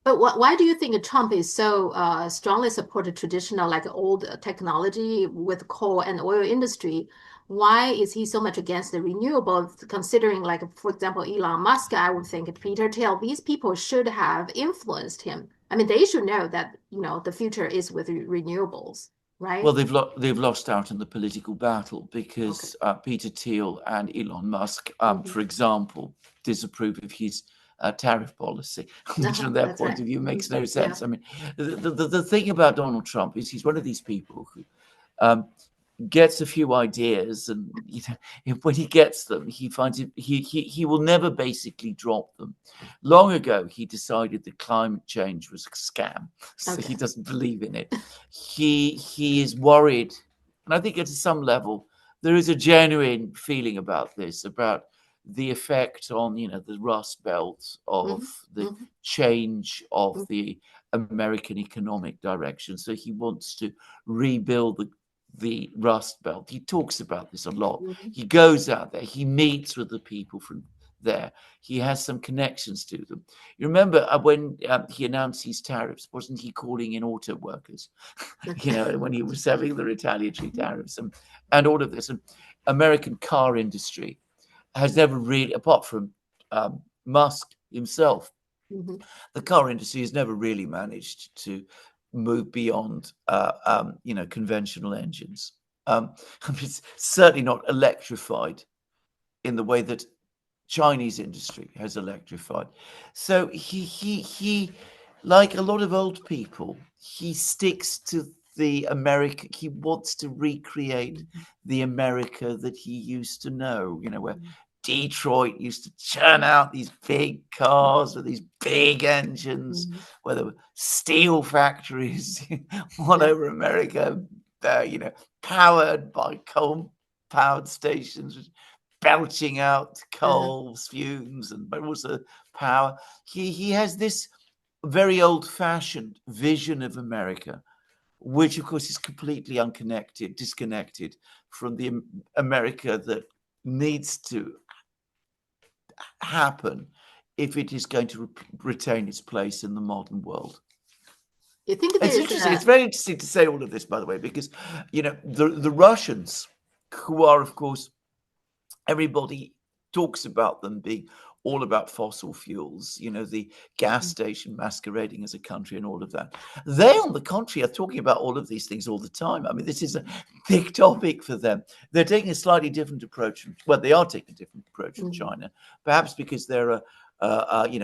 But why do you think Trump is so strongly supported traditional, like old technology with coal and oil industry? Why is he so much against the renewable, considering, like, for example, Elon Musk, I would think Peter Thiel, these people should have influenced him. I mean, they should know that, the future is with renewables, Well, right? they've lost out in the political battle Okay. because Peter Thiel and Elon Musk, Hmm. for example, disapprove of his tariff policy, which from their That's point right. of view Hmm. makes no Yeah. sense. I mean, the thing about Donald Trump is he's one of these people who um, gets a few ideas, and when he gets them, he finds it, he will never basically drop them. Long ago, he decided that climate change was a scam, so he Okay. doesn't believe in it. He is worried, and I think at some level there is a genuine feeling about this, about the effect on the Rust Belt of Hmm. the Hmm. change of the American economic direction. So he wants to rebuild the Rust Belt. He talks about this a lot. Hmm. He goes out there, he meets with the people from there, he has some connections to them. You remember when he announced these tariffs, wasn't he calling in auto workers? Okay. When he was having the retaliatory tariffs and all of this. And American car industry has never really, apart from Musk himself, Hmm. the car industry has never really managed to move beyond, conventional engines. It's certainly not electrified in the way that Chinese industry has electrified. So he, like a lot of old people, he sticks to the America. He wants to recreate Hmm. the America that he used to know. Where Hmm. Detroit used to churn out these big cars with these big engines, Hmm. where there were steel factories all Yeah. over America, powered by coal powered stations belching out Uh-huh. coal fumes and but also power. He has this very old fashioned vision of America, which of course is completely disconnected from the America that needs to happen if it is going to retain its place in the modern world. You think It's there's interesting. It's very interesting to say all of this, by the way, because the Russians, who are of course everybody talks about them being all about fossil fuels, the gas station masquerading as a country and all of that. They, on the contrary, are talking about all of these things all the time. I mean, this is a big topic for them. They're taking a slightly different approach. Well, they are taking a different approach from Mhm. China, perhaps because they're a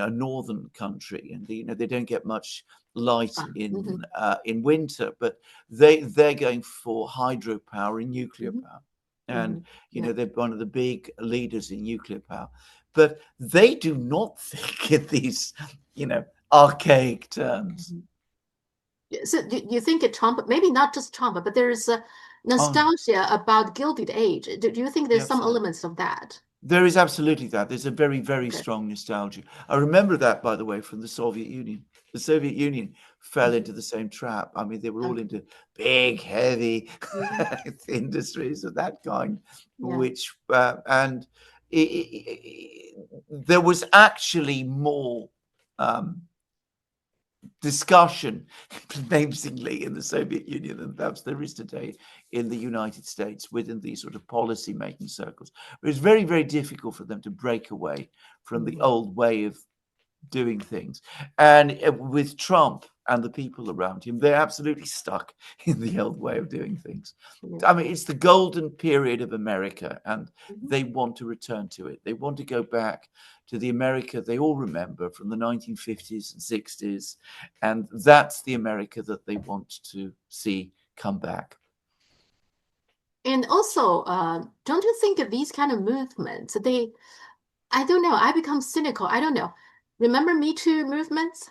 northern country, and they don't get much light Mhm. in winter, but they're going for hydropower and nuclear Mhm. power. And Mhm. Yeah. they're one of the big leaders in nuclear power, but they do not think in these, archaic terms. Mhm. Yeah, so do you think Trump, maybe not just Trump, but there's a Oh, nostalgia about Gilded Age. Do you think yeah, there's some absolutely. elements of that? There is absolutely that. There's a very, very Okay. strong nostalgia. I remember that, by the way, from the Soviet Union. The Soviet Union fell Mhm. into the same trap. I mean, they were all Okay. into big, heavy Mhm. industries of that kind, Yeah. which, and there was actually more um, discussion, amazingly, in the Soviet Union than perhaps there is today in the United States within these sort of policy making circles. It was very, very difficult for them to break away from the Mhm. old way of doing things. And with Trump and the people around him, they're absolutely stuck in the old way of doing things. Yeah. I mean, it's the golden period of America, and Mhm. they want to return to it. They want to go back to the America they all remember from the 1950s and 60s. And that's the America that they want to see come back. And also, don't you think that these kind of movements, I don't know, I become cynical. I don't know. Remember Me Too movements?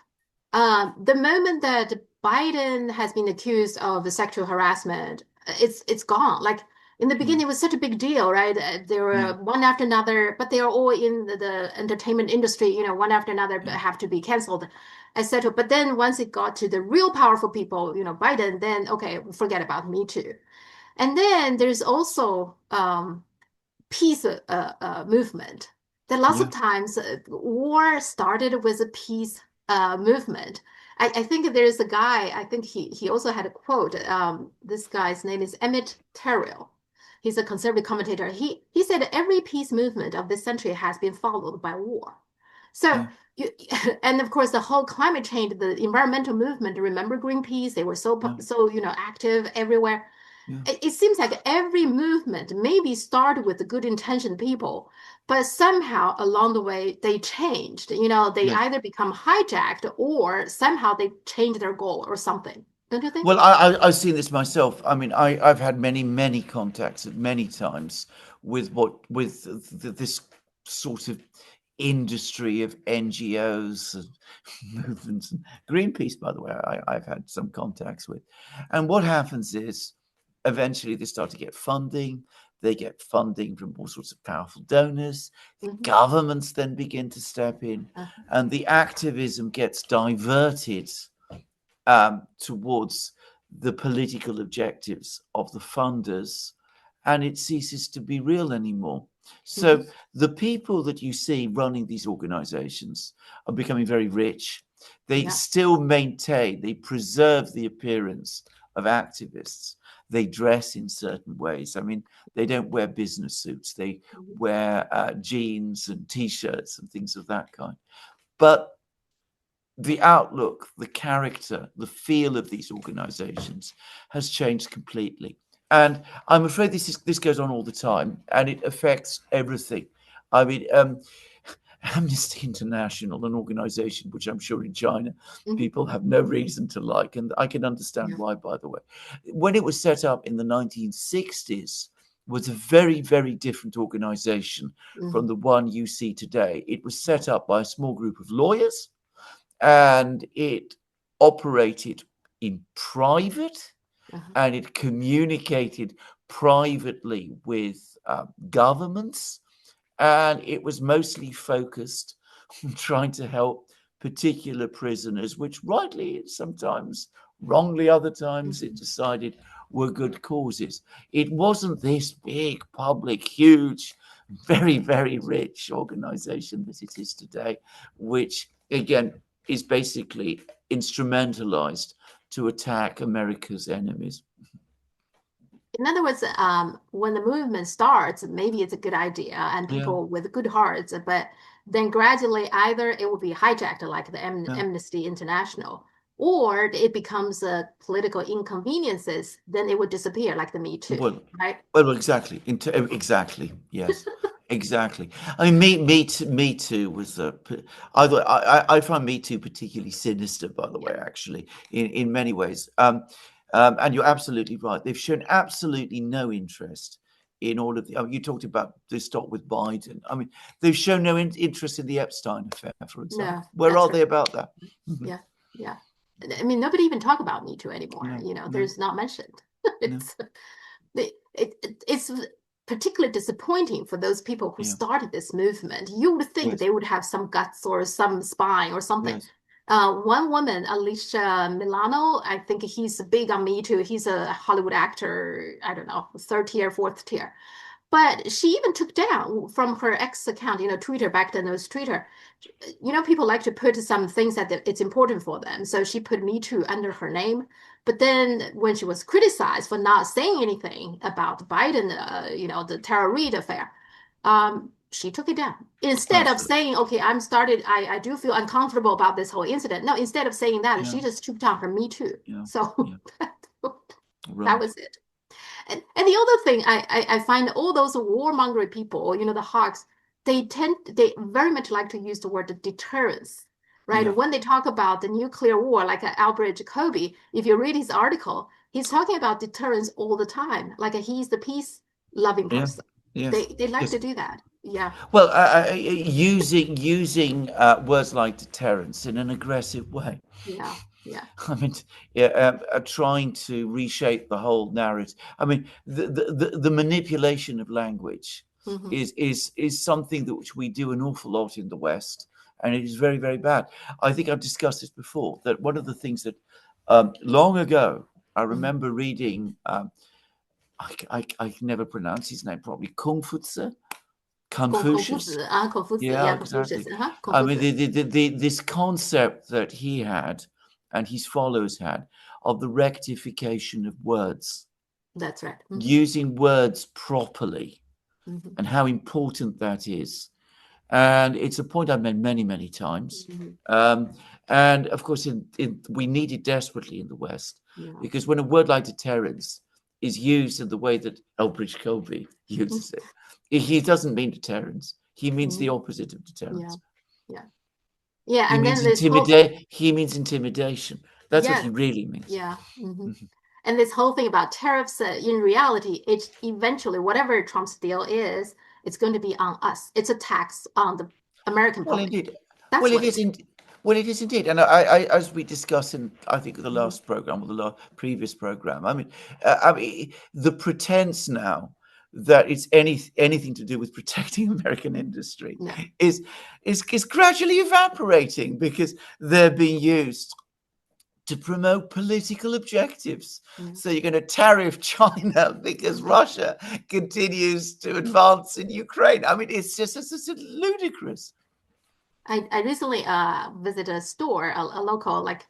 The moment that Biden has been accused of sexual harassment, it's gone. Like in the Mm, beginning, it was such a big deal, right? There were mm, one after another, but they are all in the entertainment industry, one after another yeah, have to be canceled, etc. But then once it got to the real powerful people, Biden, then okay, forget about Me Too. And then there's also peace movement. That lots of yeah. times war started with a peace movement. I think there is a guy, I think he also had a quote. This guy's name is Emmett Terrill. He's a conservative commentator. He said every peace movement of this century has been followed by war. So Yeah. you, and of course the whole climate change, the environmental movement, remember Greenpeace? They were Yeah. so active everywhere. Yeah. It seems like every movement maybe started with the good intentioned people, but somehow along the way they changed. They Yes. either become hijacked or somehow they changed their goal or something. Don't you think? Well, I've seen this myself. I mean, I've had many contacts at many times with this sort of industry of NGOs and movements. And Greenpeace, by the way, I've had some contacts with. And what happens is eventually they start to get funding. They get funding from all sorts of powerful donors. Hmm. Governments then begin to step in, and the activism gets diverted towards the political objectives of the funders, and it ceases to be real anymore. Hmm. So the people that you see running these organizations are becoming very rich. They Yeah. still maintain, they preserve the appearance of activists. They dress in certain ways. I mean, they don't wear business suits. They Mhm. wear jeans and t-shirts and things of that kind. But the outlook, the character, the feel of these organizations has changed completely. And I'm afraid this goes on all the time, and it affects everything. I mean, Amnesty International, an organization which I'm sure in China Mhm. people have no reason to like, and I can understand Yeah. why, by the way. When it was set up in the 1960s, was a very different organization from Mhm. the one you see today. It was set up by a small group of lawyers, and it operated in private, Uh-huh. and it communicated privately with governments, and it was mostly focused on trying to help particular prisoners, which rightly, sometimes wrongly, other times it Mhm. decided were good causes. It wasn't this big, public, huge, very rich organization that it is today, which again is basically instrumentalized to attack America's enemies. In other words, when the movement starts, maybe it's a good idea and Yeah, people with good hearts, but then gradually either it will be hijacked like the yeah. Amnesty International, or it becomes political inconveniences, then it would disappear like the Me Too, Well, right? exactly. Exactly. Yes. Exactly. I mean, Me Too was a. I find Me Too particularly sinister, by the Yeah. way, actually, in many ways. And you're absolutely right. They've shown absolutely no interest in all of the. You talked about this stop with Biden. I mean, they've shown no interest in the Epstein affair, for example. No, Where that's are right. they about that? Yeah, yeah. I mean, nobody even talk about Me Too anymore. No, no, There's not mentioned. no. It's it's particularly disappointing for those people who Yeah. started this movement. You would think Yes. they would have some guts or some spine or something. Yes. One woman, Alicia Milano, I think he's big on Me Too. He's a Hollywood actor, I don't know, third tier, fourth tier. But she even took down from her ex account, Twitter, back then it was Twitter. People like to put some things that it's important for them. So she put Me Too under her name. But then when she was criticized for not saying anything about Biden, the Tara Reid affair, she took it down. Instead of Absolutely. saying, okay, I do feel uncomfortable about this whole incident. No, instead of saying that, Yeah. she just took down her Me Too. Yeah. So Yeah. that Right. was it. And the other thing I find all those warmongering people, the hawks, they very much like to use the word deterrence, right? Yeah. When they talk about the nuclear war, like Albert Jacobi, if you read his article, he's talking about deterrence all the time. Like he's the peace loving Yeah. person. Yes. They like Yes. to do that. Yeah, Well, using words like deterrence in an aggressive way. yeah, yeah. I mean, yeah, trying to reshape the whole narrative. I mean, the manipulation of language Hmm. is something that which we do an awful lot in the West, and it is very bad. I think I've discussed this before. That one of the things that long ago I Hmm. remember reading. I can never pronounce his name properly. Kung Fu Tzu, Confucius. Yeah, Confucius, exactly. I mean, Confucius. this concept that he had and his followers had of the rectification of words, That's right. using words properly, Hmm. and how important that is. And it's a point I've made many, many times. Hmm. Um, and of course, we need it desperately in the West, Yeah. because when a word like deterrence is used in the way that Elbridge Colby uses it, he doesn't mean deterrence. He means the Hmm. opposite of Yeah. deterrence. Yeah. Yeah. He And means then this whole, He means intimidation. That's what yes. he really means. Yeah. Hmm. Mhm. And this whole thing about tariffs, in reality, it eventually, whatever Trump's deal is, it's going to be on us. It's a tax on the American Well, public. indeed. That's Well, what it it is. is. Well, it is indeed. And I, as we discussed in, I think, the Hmm. last program or the previous program, I mean, the pretense now that it's anything to do with protecting American industry No. is is gradually evaporating, because they're being used to promote political objectives. Yeah. So you're going to tariff China because Hmm. Russia continues to advance in Ukraine. I mean, it's ludicrous. I recently visited a store, a local like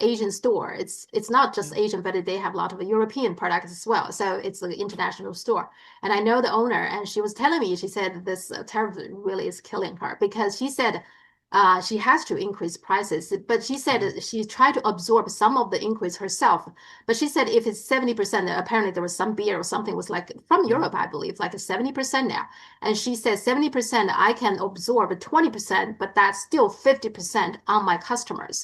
Asian store. It's not just Asian, but they have a lot of European products as well. So it's an international store. And I know the owner, and she was telling me, she said this tariff really is killing her, because she said she has to increase prices, but she Yeah. said she tried to absorb some of the increase herself. But she said if it's 70%, apparently there was some beer or something was like from Yeah. Europe, I believe, like 70% now. And she said 70% I can absorb 20%, but that's still 50% on my customers.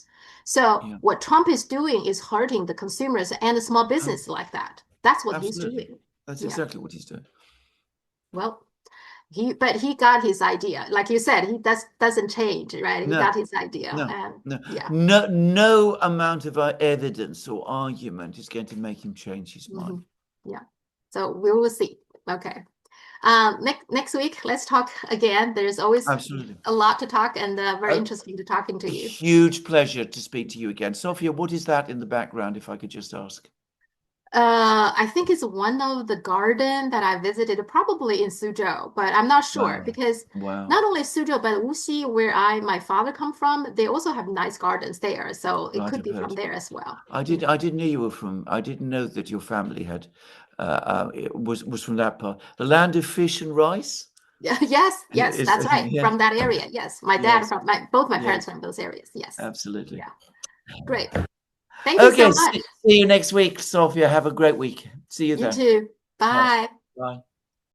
So Yeah. what Trump is doing is hurting the consumers and the small Oh, business like that. That's what he's absolutely. doing. That's Yeah. exactly what he's doing. Well, he got his idea. Like you said, he doesn't change, right? He got No, his idea. no, And no, yeah. no amount of evidence or argument is going to make him change his Hmm. mind. Yeah. So we will see. Okay. Next week, let's talk again. There's always Absolutely. a lot to talk, and very A interesting to talking to you. huge pleasure to speak to you again. Sophia, what is that in the background, if I could just ask? I think it's one of the garden that I visited, probably in Suzhou, but I'm not sure Wow. because Wow. not only Suzhou, but Wuxi, where my father come from, they also have nice gardens there. So it Right, could I've be from heard. there as well. I didn't know you were from. I didn't know that your family had was from that part. The land of fish and rice. Yeah, yes, yes, Is that's right. yeah, From that area. Yes. My dad yes, from both my yes, parents from those areas. Yes. absolutely. Yeah. Great. Thank you so Okay, much. see you next week, Sophia. Have a great week. See you You then. too. Bye. Bye. Bye.